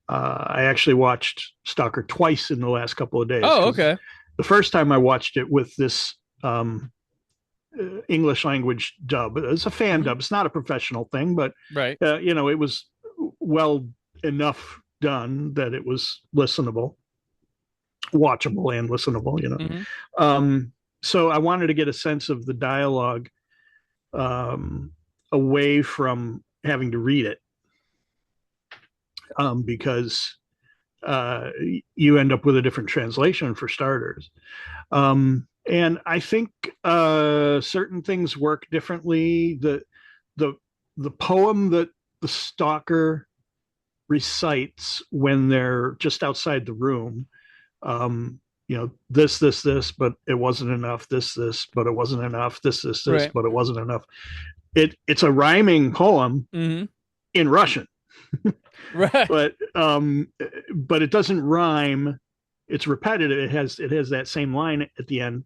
I actually watched Stalker twice in the last couple of days. Oh, okay. The first time I watched it with this English language dub. It's a fan dub. It's not a professional thing, but right. It was well enough done that it was listenable, watchable, and listenable. So I wanted to get a sense of the dialogue away from having to read it, because you end up with a different translation for starters. And I think certain things work differently. The poem that the stalker recites when they're just outside the room, this, but it wasn't enough. This, but it wasn't enough. This, right. but it wasn't enough. It's a rhyming poem in Russian, right? But it doesn't rhyme. It's repetitive. It has that same line at the end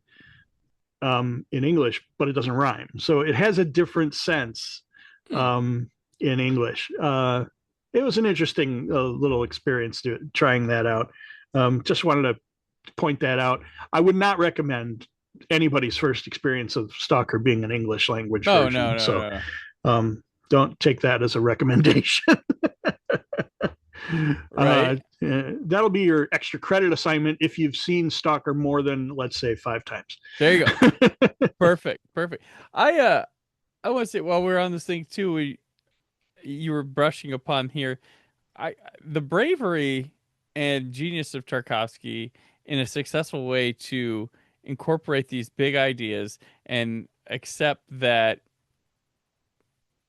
in English, but it doesn't rhyme. So it has a different sense in English. It was an interesting little experience trying that out. Just wanted to point that out. I would not recommend anybody's first experience of Stalker being an English language version. No. Don't take that as a recommendation. Right. That'll be your extra credit assignment if you've seen Stalker more than, let's say, 5 times. There you go. Perfect. I want to say, while we're on this thing too, you were brushing upon here, the bravery and genius of Tarkovsky in a successful way to incorporate these big ideas and accept that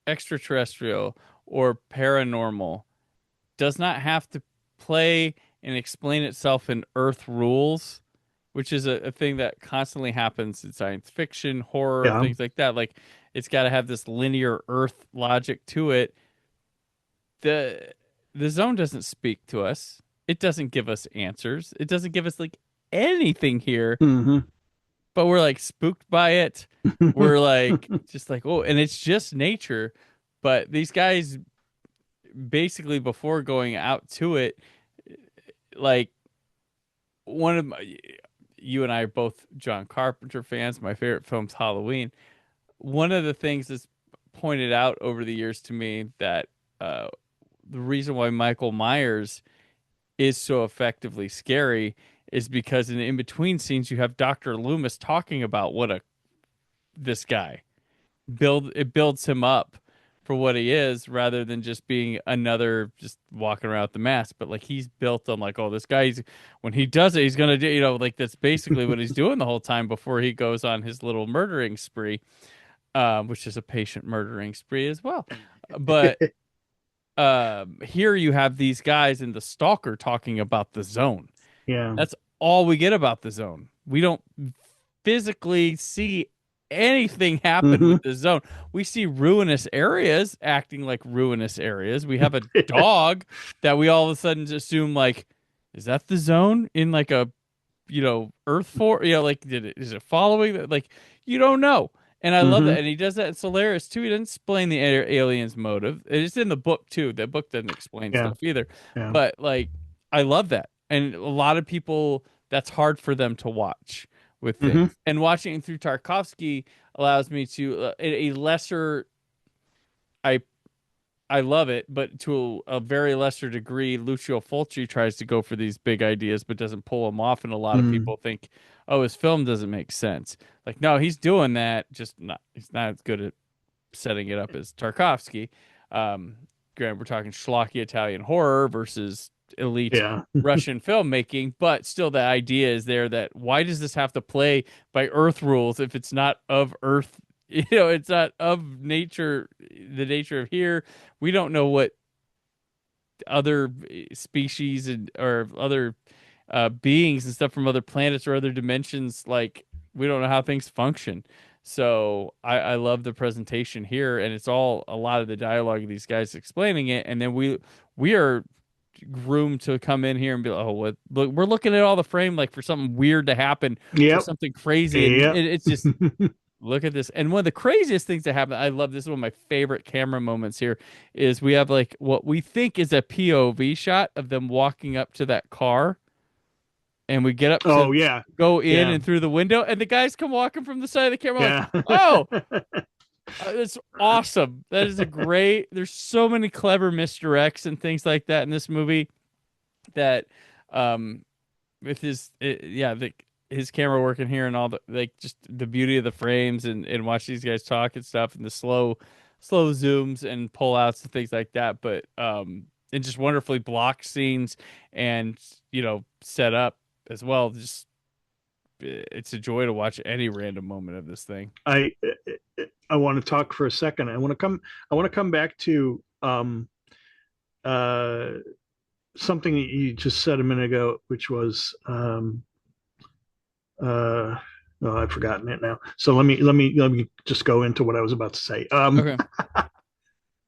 extraterrestrial or paranormal does not have to play and explain itself in Earth rules which is a thing that constantly happens in science fiction, horror, Yeah. things like that. Like it's got to have this linear Earth logic to it. The the zone doesn't speak to us. It doesn't give us answers. It doesn't give us like anything here, Hmm. but we're like spooked by it. We're like just like, oh, and it's just nature. But these guys basically before going out to it, like one of my, you and I are both John Carpenter fans. My favorite film's Halloween. One of the things that's pointed out over the years to me that uh, the reason why Michael Myers is so effectively scary is because in between scenes you have Dr. Loomis talking about what a this guy builds him up for what he is rather than just being another just walking around with the mask, but like he's built on like, oh, this guy's when he does it he's gonna do, like that's basically what he's doing the whole time before he goes on his little murdering spree, which is a patient murdering spree as well. But here you have these guys in the Stalker talking about the zone. Yeah. That's all we get about the zone. We don't physically see anything happen Hmm. with the zone. We see ruinous areas acting like ruinous areas. We have a dog that we all of a sudden assume like, is that the zone in like a Earth for like is it following that? Like you don't know. And I love Hmm. that. And he does that in Solaris too. He doesn't explain the alien's motive. It's in the book too. The book doesn't explain Yeah. stuff either. Yeah. But like I love that. And a lot of people that's hard for them to watch with Hmm. things. And watching it through Tarkovsky allows me to a lesser I I love it, but to a very lesser degree, Lucio Fulci tries to go for these big ideas, but doesn't pull them off. And a lot of Mm. people think, oh, his film doesn't make sense. Like, no, he's doing that, just not. He's not as good at setting it up as Tarkovsky. Um, Granted, we're talking schlocky Italian horror versus elite Yeah. Russian filmmaking, but still, the idea is there that why does this have to play by Earth rules if it's not of Earth? It's not of nature, the nature of here. We don't know what other species and or other beings and stuff from other planets or other dimensions. Like we don't know how things function. So I love the presentation here, and it's all a lot of the dialogue of these guys explaining it, and then we are groomed to come in here and be like, oh, what? Look, we're looking at all the frame like for something weird to happen or Yep. something crazy, and Yep. it's just look at this. And one of the craziest things that happened, I love this is one of my favorite camera moments here, is we have like what we think is a POV shot of them walking up to that car. And we get up Oh to yeah. go in Yeah. and through the window, and the guys come walking from the side of the camera Yeah. like, oh, it's awesome. That is a great, there's so many clever misdirects and things like that in this movie that with his camera work in here and all the like just the beauty of the frames and watch these guys talk and stuff and the slow zooms and pullouts and things like that, but and just wonderfully blocked scenes and set up as well. Just it's a joy to watch any random moment of this thing. I want to talk for a second. I want to come back to uh something that you just said a minute ago, which was oh, I've forgotten it now. So let me just go into what I was about to say. Okay.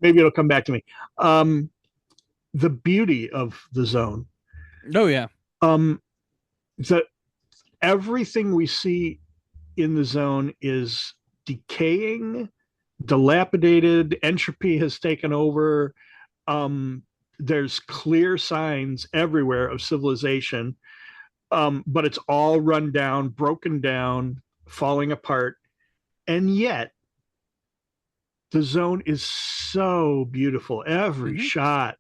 Maybe it'll come back to me. The beauty of the zone. Oh yeah. That everything we see in the zone is decaying, dilapidated, entropy has taken over. There's clear signs everywhere of civilization, but it's all run down, broken down, falling apart. And yet, the zone is so beautiful. Every shot,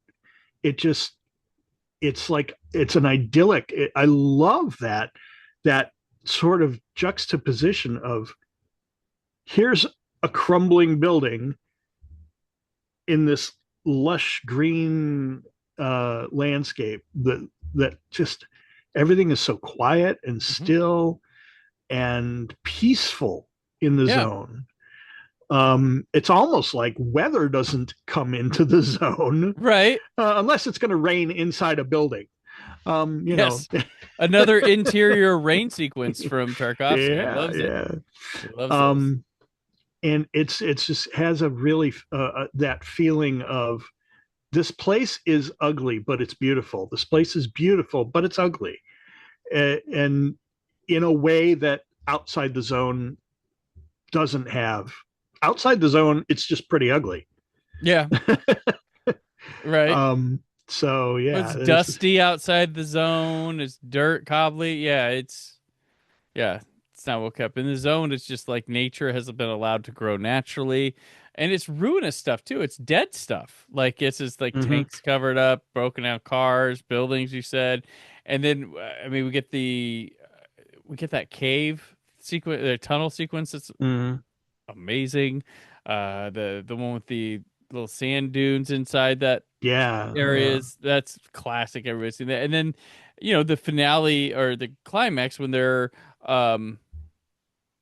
it's like it's an idyllic. I love that sort of juxtaposition of here's a crumbling building in this lush green landscape that just everything is so quiet and still and peaceful in the zone. It's almost like weather doesn't come into the zone, right? Unless it's going to rain inside a building. You Yes. know, Another interior rain sequence from Tarkovsky. He yeah, loves it. yeah. He loves those. And it's just has a really that feeling of this place is ugly, but it's beautiful. This place is beautiful, but it's ugly, and in a way that Outside the Zone doesn't have. Outside the Zone, it's just pretty ugly. Yeah. Right. So It's yeah, dusty outside the zone. It's dirt, cobbly. Yeah, it's not well kept. In the zone, it's just like nature hasn't been allowed to grow naturally. And it's ruinous stuff too. It's dead stuff. Like it's just like tanks covered up, broken out cars, buildings, you said. And then I mean we get that cave sequence, the tunnel sequence that's amazing. The one with the little sand dunes inside that yeah, areas, that's classic. Everybody's seen that. And then the finale or the climax when they're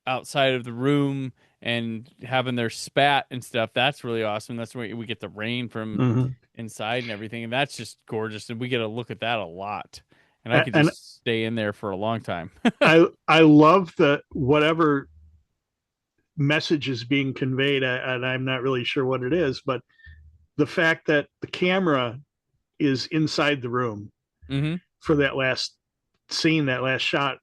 outside of the room and having their spat and stuff, that's really awesome. That's where we get the rain from inside and everything, and that's just gorgeous, and we get a look at that a lot, and I could and just stay in there for a long time. I love that whatever message is being conveyed, and I'm not really sure what it is, but the fact that the camera is inside the room for that last scene, that last shot,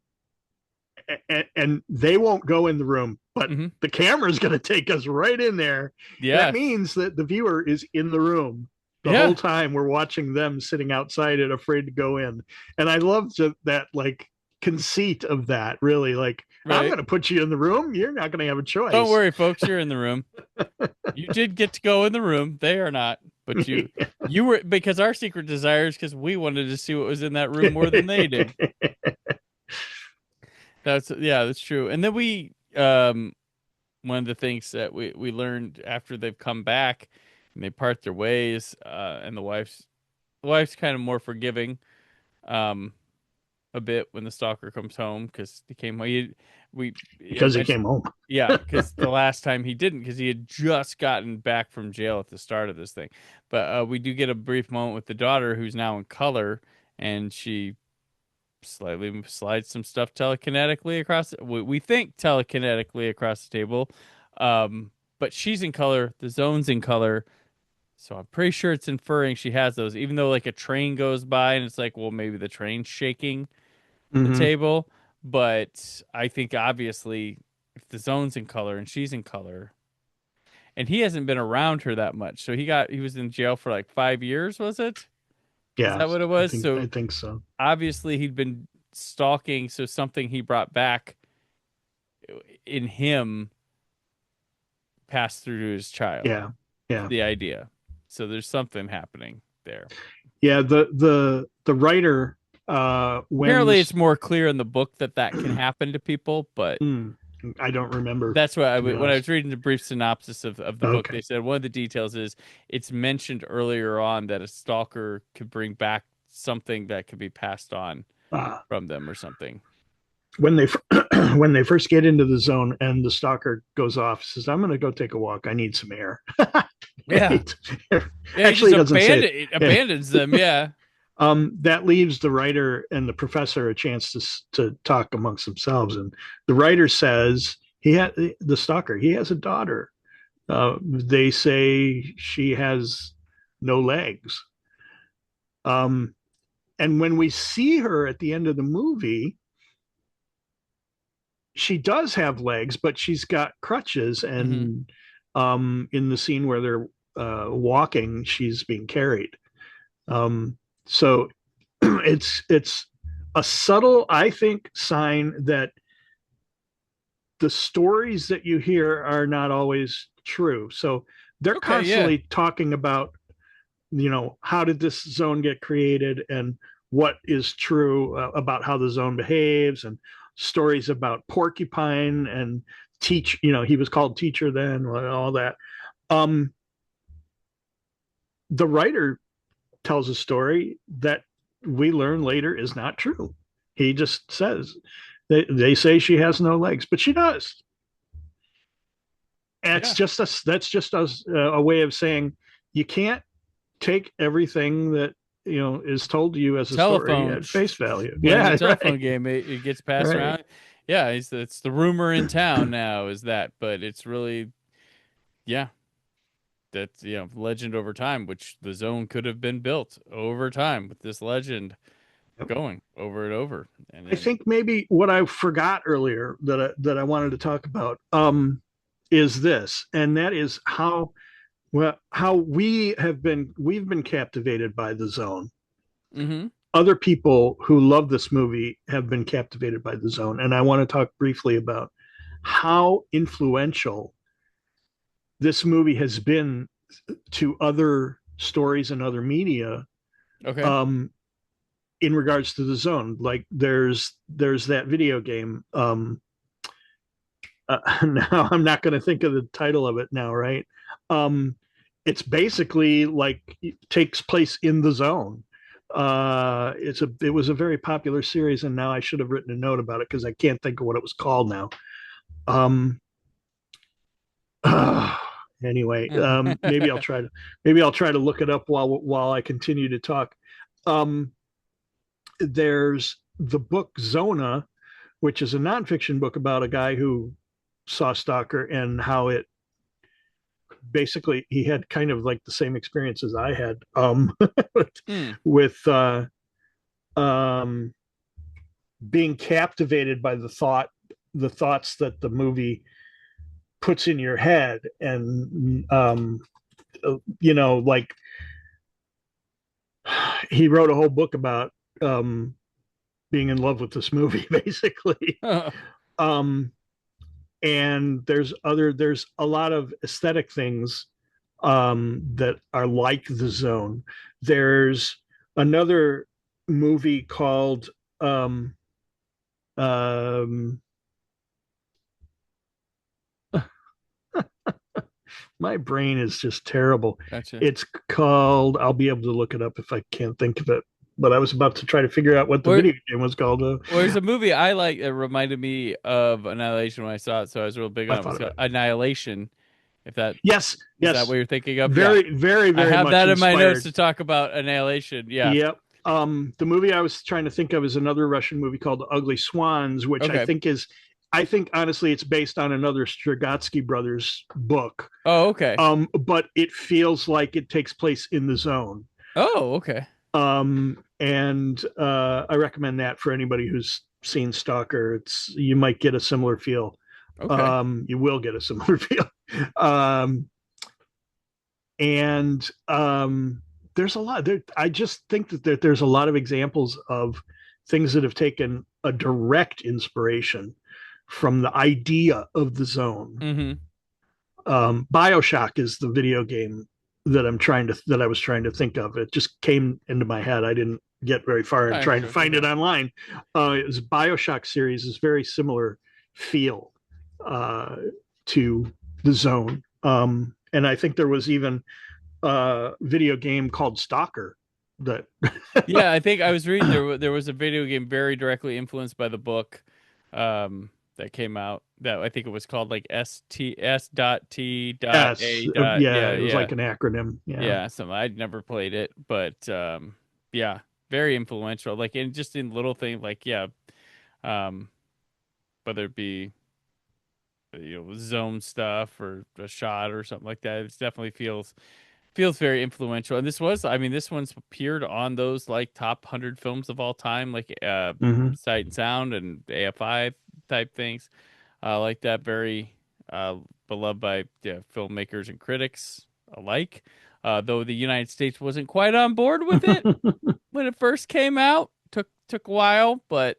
and they won't go in the room, but the camera is going to take us right in there. Yeah, that means that the viewer is in the room the whole time. We're watching them sitting outside and afraid to go in, and I love that like conceit of that. Really, like, I'm going to put you in the room. You're not going to have a choice. Don't worry, folks. You're in the room. You did get to go in the room. They are not, but you were, because our secret desires, because we wanted to see what was in that room more than they did. That's true. And then we one of the things that we learned after they've come back and they part their ways, and the wife's kind of more forgiving a bit when the stalker comes home, because he came because he came home. Yeah, because the last time he didn't, because he had just gotten back from jail at the start of this thing. But we do get a brief moment with the daughter, who's now in color, and she slightly slides some stuff telekinetically across. We think telekinetically across the table, but she's in color. The zone's in color, so I'm pretty sure it's inferring she has those. Even though like a train goes by, and it's like, well, maybe the train's shaking the table. But I think obviously, if the zone's in color and she's in color, and he hasn't been around her that much, so he was in jail for like 5 years, was it? Yeah, is that what it was? I think so. Obviously he'd been stalking, so something he brought back in him passed through to his child. Yeah. The idea. So there's something happening there. Yeah, the writer, apparently it's more clear in the book that can happen to people, but I don't remember. That's what when I was reading the brief synopsis of the book, Okay. they said one of the details is it's mentioned earlier on that a stalker could bring back something that could be passed on from them or something. When they when they first get into the zone and the stalker goes off, says, "I'm going to go take a walk. I need some air." Yeah. Actually, he doesn't say it. Abandons them. Yeah. That leaves the writer and the professor a chance to talk amongst themselves. And the writer says the stalker, he has a daughter. They say she has no legs. And when we see her at the end of the movie, she does have legs, but she's got crutches. And in the scene where they're walking, she's being carried. So it's a subtle, I think, sign that the stories that you hear are not always true. So they're constantly talking about, how did this zone get created and what is true about how the zone behaves, and stories about Porcupine and he was called Teacher then, all that. The writer tells a story that we learn later is not true. He just says they say she has no legs, but she does. And that's just a way of saying you can't take everything that is told to you as a story Telephone at face value. playing Yeah, the telephone right. game, it gets passed Right. around. Yeah, it's the rumor in town now is that, but it's really, yeah, that's legend over time, which the zone could have been built over time with this legend Yep. going over and over. And I then, think maybe what I forgot earlier that I wanted to talk about is this, and that is how we've been captivated by the zone. mm-hmm. Other people who love this movie have been captivated by the zone, and I want to talk briefly about how influential this movie has been to other stories and other media Okay. In regards to the zone. Like there's that video game. Now I'm not going to think of the title of it now, right? It's basically like it takes place in the zone. It was a very popular series, and now I should have written a note about it because I can't think of what it was called now. Um, anyway, maybe I'll try to look it up while I continue to talk. There's the book Zona, which is a nonfiction book about a guy who saw Stalker and how it basically he had kind of like the same experience as I had with being captivated by the thoughts that the movie puts in your head, and like he wrote a whole book about being in love with this movie, basically. And there's a lot of aesthetic things that are like the zone. There's another movie called my brain is just terrible. Gotcha. It's called, I'll be able to look it up if I can't think of it, but I was about to try to figure out what the video game was called. Well, there's a movie I like that reminded me of Annihilation when I saw it, so I was real big on it. It's called Annihilation. If that yes, is that what you're thinking of? Very, very, very. I have much that inspired. in my notes to talk about Annihilation. Yeah. Yep. The movie I was trying to think of is another Russian movie called The Ugly Swans, which Okay. I think honestly it's based on another Strugatsky brothers book. Oh, okay. But it feels like it takes place in the zone. Oh, okay. And I recommend that for anybody who's seen Stalker. You might get a similar feel. Okay. You will get a similar feel. And there's a lot there. I just think that there's a lot of examples of things that have taken a direct inspiration from the idea of the zone. Mm-hmm. BioShock is the video game that I was trying to think of. It just came into my head. I didn't get very far in trying to find it online. It was BioShock series is very similar feel to the zone. And I think there was even a video game called Stalker that yeah, I think I was reading there was a video game very directly influenced by the book that came out that I think it was called like S.T.A. Yeah, it was like an acronym. Yeah, so I'd never played it, but yeah, very influential. Like in little things like whether it be zone stuff or a shot or something like that, it definitely feels very influential. And this one's appeared on those like top 100 films of all time, like Sight and Sound and AFI type things, like that. Very beloved by filmmakers and critics alike. Though the United States wasn't quite on board with it when it first came out, took a while, but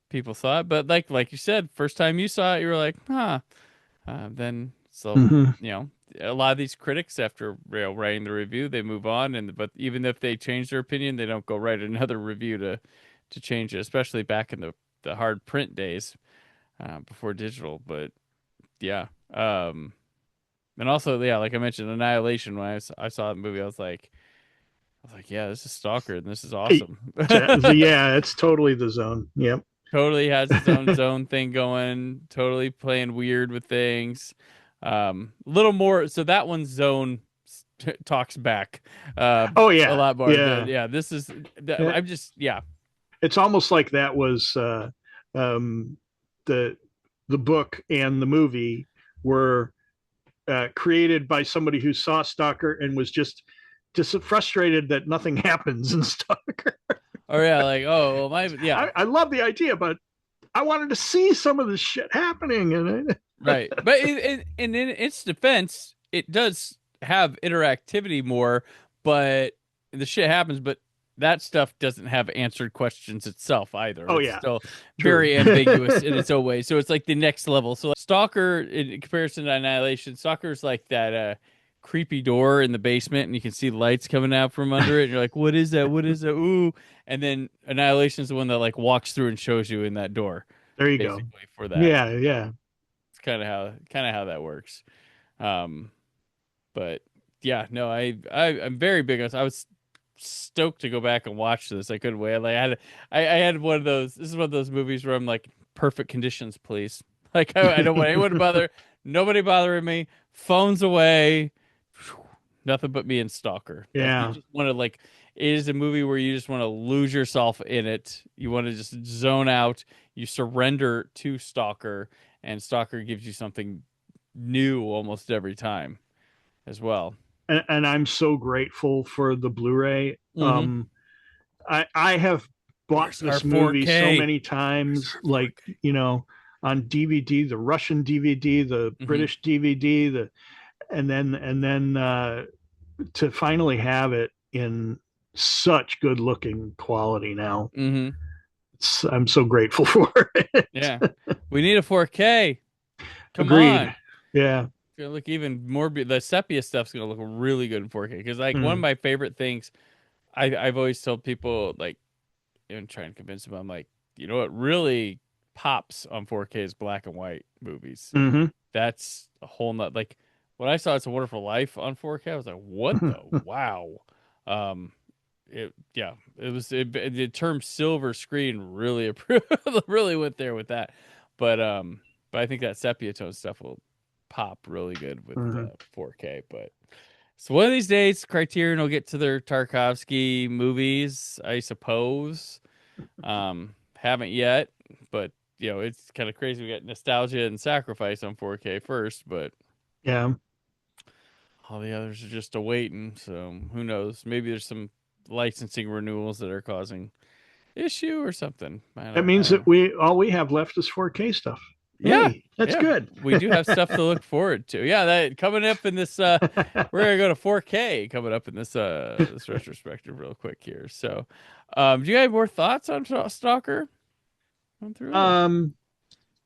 people saw it. But like you said, first time you saw it, you were like, huh. Then a lot of these critics, after writing the review, they move on, but even if they change their opinion, they don't go write another review to change it, especially back in the hard print days before digital. But yeah, and also like I mentioned, Annihilation. When I saw the movie, I was like, yeah, this is Stalker, and this is awesome. Yeah, it's totally the zone. Yep. Totally has its own zone thing going. Totally playing weird with things. Little more. So that one's zone talks back Oh yeah, a lot more. yeah. This is Yeah. I'm just It's almost like that was um, the book and the movie were created by somebody who saw Stalker and was just frustrated that nothing happens in Stalker. or yeah, like oh well, I love the idea, but I wanted to see some of this shit happening, and right. But in its defense, it does have interactivity more, but the shit happens, but that stuff doesn't have answered questions itself either. oh It's yeah, still true. very ambiguous in its own way. So it's like the next level. So like Stalker, in comparison to Annihilation, Stalker's like that creepy door in the basement, and you can see lights coming out from under it. And you're like, what is that? What is that? Ooh. And then Annihilation is the one that like walks through and shows you in that door. There you Basically go. for that. Yeah. It's kind of how that works. But yeah, no, I'm very big on. I was stoked to go back and watch this. I couldn't wait. Like I had one of those. This is one of those movies where I'm like, perfect conditions, please. Like I don't want anyone to bother. Nobody bothering me. Phones away. Nothing but me and Stalker. Like Yeah. you just want to like. It is a movie where you just want to lose yourself in it. You want to just zone out. You surrender to Stalker, and Stalker gives you something new almost every time as well. And I'm so grateful for the Blu-ray. Mhm. I have bought Where's our this movie 4K? so many times, like on DVD, the Russian DVD, the British DVD, and then to finally have it in such good looking quality now. Mm-hmm. I'm so grateful for it. Yeah, we need a 4K. Come Agreed. on. Yeah. It's gonna look even more. The sepia stuff's gonna look really good in 4K. Because like one of my favorite things, I've always told people like, even trying to convince them, I'm like, you know what really pops on 4K is black and white movies. Mm-hmm. That's a whole nother like. When I saw It's a Wonderful Life on 4K, I was like, what the wow. The term silver screen really really went there with that, but I think that sepia tone stuff will pop really good with 4K. But so one of these days, Criterion will get to their Tarkovsky movies, I suppose. Haven't yet, but it's kind of crazy. We got Nostalgia and Sacrifice on 4K first, but yeah, all the others are just awaiting. So who knows? Maybe there's some licensing renewals that are causing issue or something. that means that all we have left is 4K stuff. Yeah, hey, that's good. We do have stuff to look forward to. Yeah, that coming up in this. We're gonna go to 4K coming up in this this retrospective real quick here. So, do you have more thoughts on Stalker?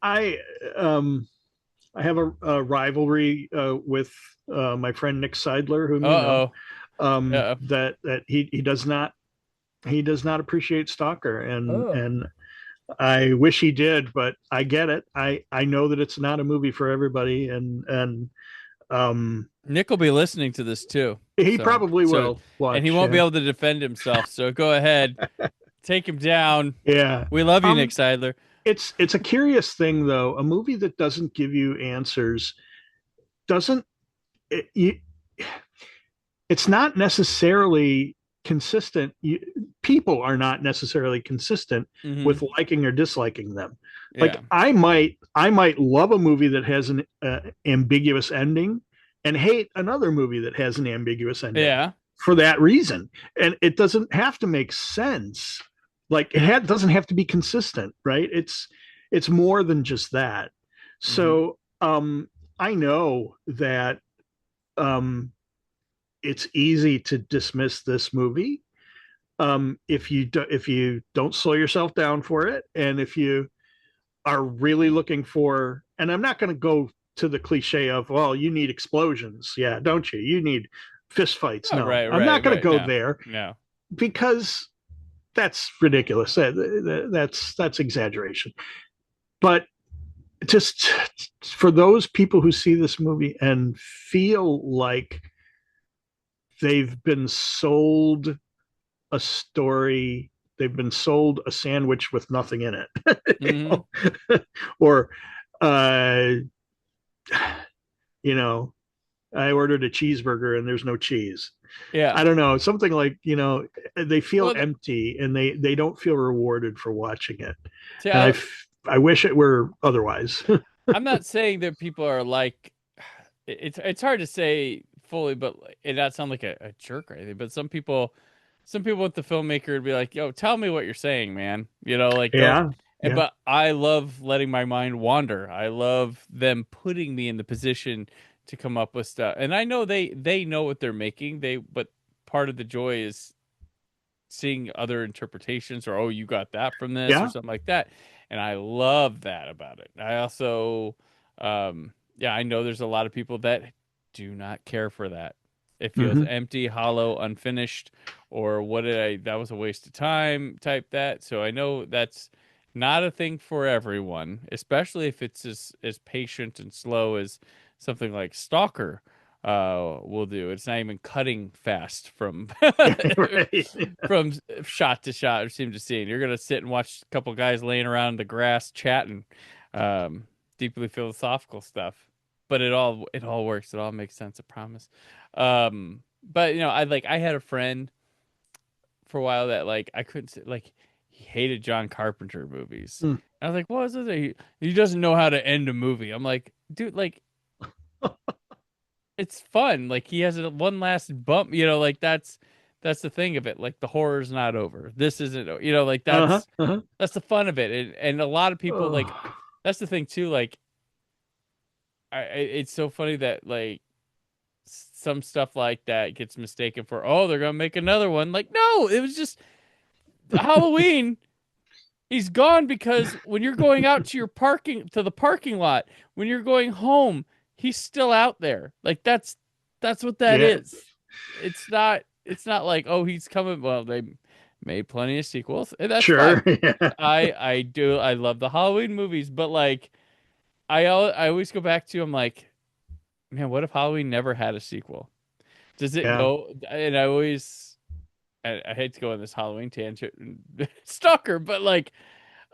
I have a rivalry with my friend Nick Seidler, whom you know. That he does not appreciate Stalker, and I wish he did, but I get it. I know that it's not a movie for everybody, and Nick will be listening to this too. He probably will watch, and he won't be able to defend himself. So go ahead, take him down. Yeah, we love you, Nick Seidler. It's a curious thing, though. A movie that doesn't give you answers it's not necessarily consistent. People are not necessarily consistent with liking or disliking them. Yeah. Like I might love a movie that has an ambiguous ending and hate another movie that has an ambiguous ending. Yeah. For that reason. And it doesn't have to make sense. Like doesn't have to be consistent, right? It's more than just that. So I know that it's easy to dismiss this movie if you don't slow yourself down for it, and if you are really looking for. And I'm not going to go to the cliche of, well, you need explosions, yeah, don't you? You need fist fights. No, I'm not going to go there. No, because that's ridiculous. That's exaggeration. But just for those people who see this movie and feel like they've been sold a story, they've been sold a sandwich with nothing in it, or I ordered a cheeseburger and there's no cheese. Yeah. I don't know, something like, they feel Well, empty and they don't feel rewarded for watching it. see, And I wish it were otherwise. I'm not saying that people are like, it's hard to say fully, but it not sound like a jerk or anything. But some people with the filmmaker would be like, "Yo, tell me what you're saying, man." Like don't. Yeah. Yeah. But I love letting my mind wander. I love them putting me in the position to come up with stuff, and I know they know what they're making. But part of the joy is seeing other interpretations, or, oh, you got that from this, or Yeah. something like that. And I love that about it. I also, yeah, I know there's a lot of people that do not care for that. It feels Hmm. empty, hollow, unfinished, or that was a waste of time type that. So I know that's not a thing for everyone, especially if it's as patient and slow as something like Stalker will do. It's not even cutting fast from Right. from shot to shot or scene to scene. You're gonna sit and watch a couple guys laying around in the grass chatting, deeply philosophical stuff. But it all works. It all makes sense. I promise. But I had a friend for a while that like I couldn't like he hated John Carpenter movies. Mm. I was like, what is it? He doesn't know how to end a movie. I'm like, dude, like it's fun. Like he has one last bump, like that's the thing of it. Like the horror's not over. This isn't, like Uh-huh. Uh-huh. that's the fun of it. And a lot of people like Oh. that's the thing too. Like it's so funny that like some stuff like that gets mistaken for, oh, they're gonna make another one. Like, no, it was just Halloween. He's gone because when you're going out to the parking lot, when you're going home, he's still out there. Like that's what that Yeah. is. It's not like, oh, he's coming. Well, they made plenty of sequels, and that's Sure. fine. Yeah. I love the Halloween movies, but like I always go back to, I'm like, man, what if Halloween never had a sequel? Does it Yeah. go? And I hate to go on this Halloween tangent, Stalker, but like,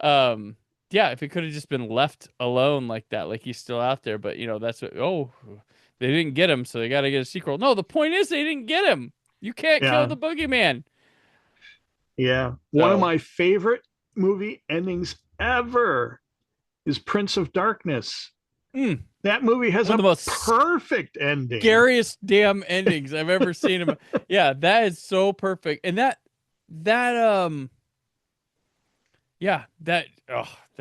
yeah, if it could have just been left alone like that, like he's still out there, but that's what, oh, they didn't get him, so they got to get a sequel. No, the point is they didn't get him. You can't kill Yeah. the boogeyman. Yeah. One of So, my favorite movie endings ever is Prince of Darkness. mm, That movie has one of a the most perfect ending. scariest damn endings I've ever seen him. Yeah, that is so perfect. And that yeah, that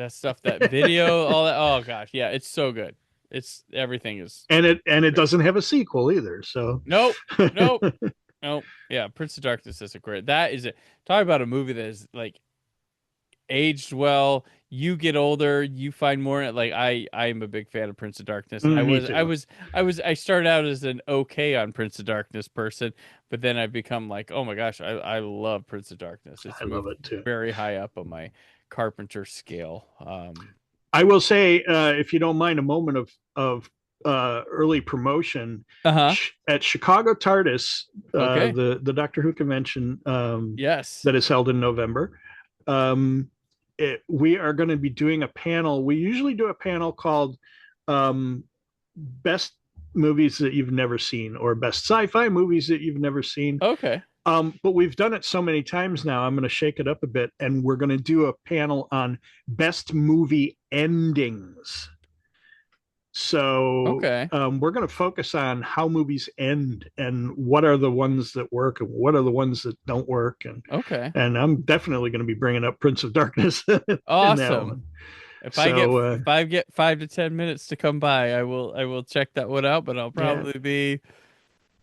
stuff, that video, all that. Oh gosh, yeah, it's so good. It's everything is And it great. doesn't have a sequel either. So Nope, nope, nope. Yeah, Prince of Darkness is a great. That is it. Talk about a movie that is like aged well. You get older, you find more. Like I am a big fan of Prince of Darkness. me too. I started out as an okay on Prince of Darkness person, but then I've become like, oh my gosh, I love Prince of Darkness. It's I love moved it too. very high up on my Carpenter scale. I will say, if you don't mind, a moment of early promotion Uh-huh. at Chicago TARDIS, Okay. the Doctor Who convention Yes. that is held in November. We are going to be doing a panel. We usually do a panel called Best Movies That You've Never Seen, or Best Sci-Fi Movies That You've Never Seen. Okay. But we've done it so many times now, I'm going to shake it up a bit, and we're going to do a panel on best movie endings. So Okay. we're going to focus on how movies end and what are the ones that work and what are the ones that don't work. Okay. And I'm definitely going to be bringing up Prince of Darkness in that Awesome. one. If So I get 5 to 10 minutes to come by, I will check that one out, but I'll probably be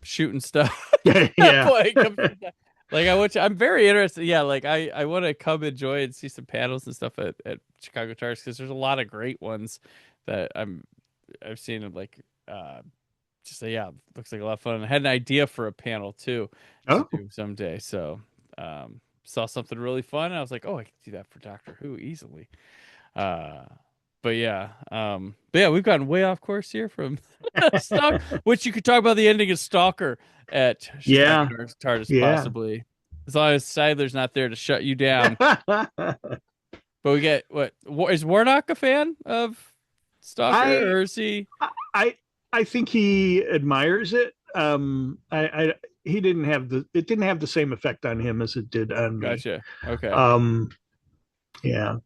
shooting stuff at that yeah. point. Like I'm very interested. Yeah, like I want to come enjoy and see some panels and stuff at Chicago Tars, because there's a lot of great ones that I've seen of, like just yeah, looks like a lot of fun. I had an idea for a panel too to Oh, do someday. So saw something really fun, and I was like, oh, I could do that for Doctor Who easily. But yeah, we've gotten way off course here from Stalker, which you could talk about the ending of Stalker at yeah. Chicago TARDIS, Yeah. possibly, as long as Seidler's not there to shut you down. But we get is Warnock a fan of Stalker, I or is he? I I think he admires it. He didn't have it didn't have the same effect on him as it did on me. Gotcha. Okay. Yeah.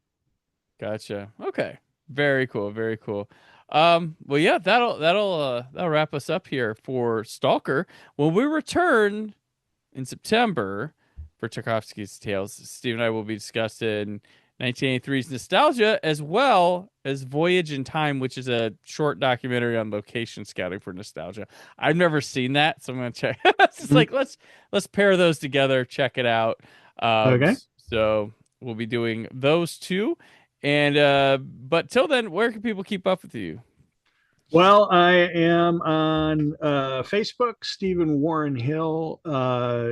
Gotcha. Okay. Very cool. Very cool. Well, yeah, that'll wrap us up here for Stalker. When we return in September for Tarkovsky's Tales, Steve and I will be discussing 1983's Nostalgia, as well as Voyage in Time, which is a short documentary on location scouting for nostalgia. I've never seen that, so I'm gonna check. It's just like let's pair those together, check it out. Okay. So we'll be doing those two. And but till then, where can people keep up with you? Well, I am on Facebook. Stephen Warren Hill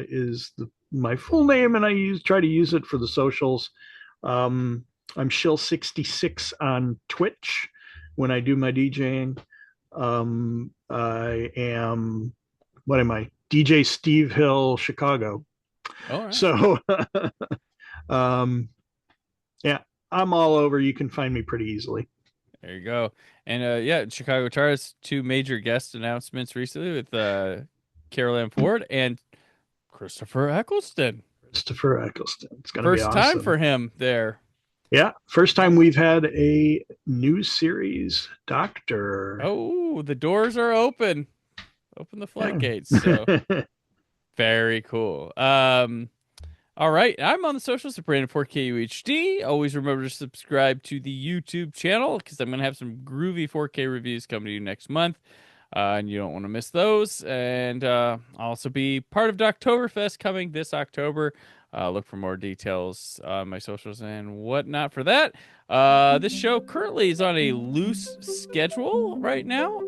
is my full name, and I try to use it for the socials. I'm Shill66 on Twitch when I do my DJing. I am, what am I? DJ Steve Hill, Chicago. All right. So, yeah, I'm all over. You can find me pretty easily. There you go. And yeah, Chicago Tars, 2 major guest announcements recently with Carol Ann Ford and Christopher Eccleston. Christopher Eccleston. It's going to be First awesome. time for him there. Yeah, first time we've had a new series doctor. Oh, the doors are open. Open the floodgates. So very cool. All right, I'm on the socials at Brandon 4KUHD. Always remember to subscribe to the YouTube channel because I'm going to have some groovy 4K reviews coming to you next month, and you don't want to miss those. And I'll also be part of Doctoberfest coming this October. Look for more details on my socials and whatnot for that. This show currently is on a loose schedule right now,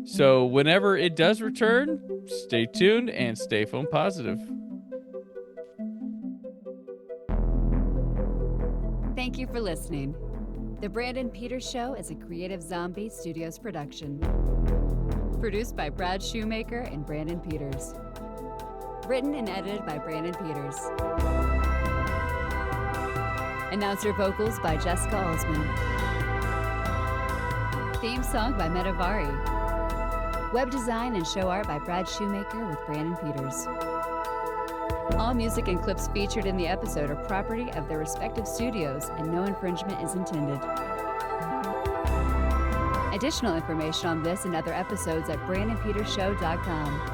so whenever it does return, stay tuned and stay phone positive. Thank you for listening. The Brandon Peters Show is a Creative Zombie Studios production. Produced by Brad Shoemaker and Brandon Peters. Written and edited by Brandon Peters. Announcer vocals by Jessica Alsman. Theme song by Metavari. Web design and show art by Brad Shoemaker with Brandon Peters. All music and clips featured in the episode are property of their respective studios, and no infringement is intended. Additional information on this and other episodes at BrandonPetersShow.com.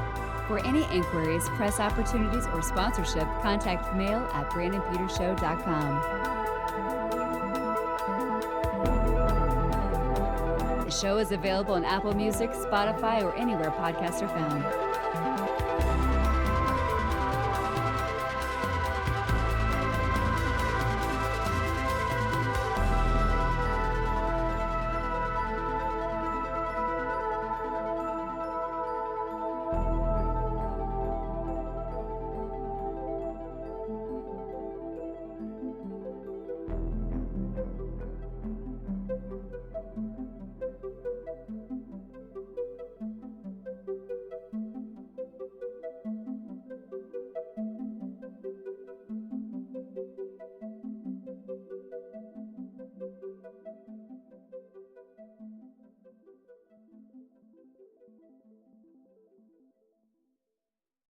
For any inquiries, press opportunities, or sponsorship, contact mail at BrandonPetersShow.com. The show is available on Apple Music, Spotify, or anywhere podcasts are found.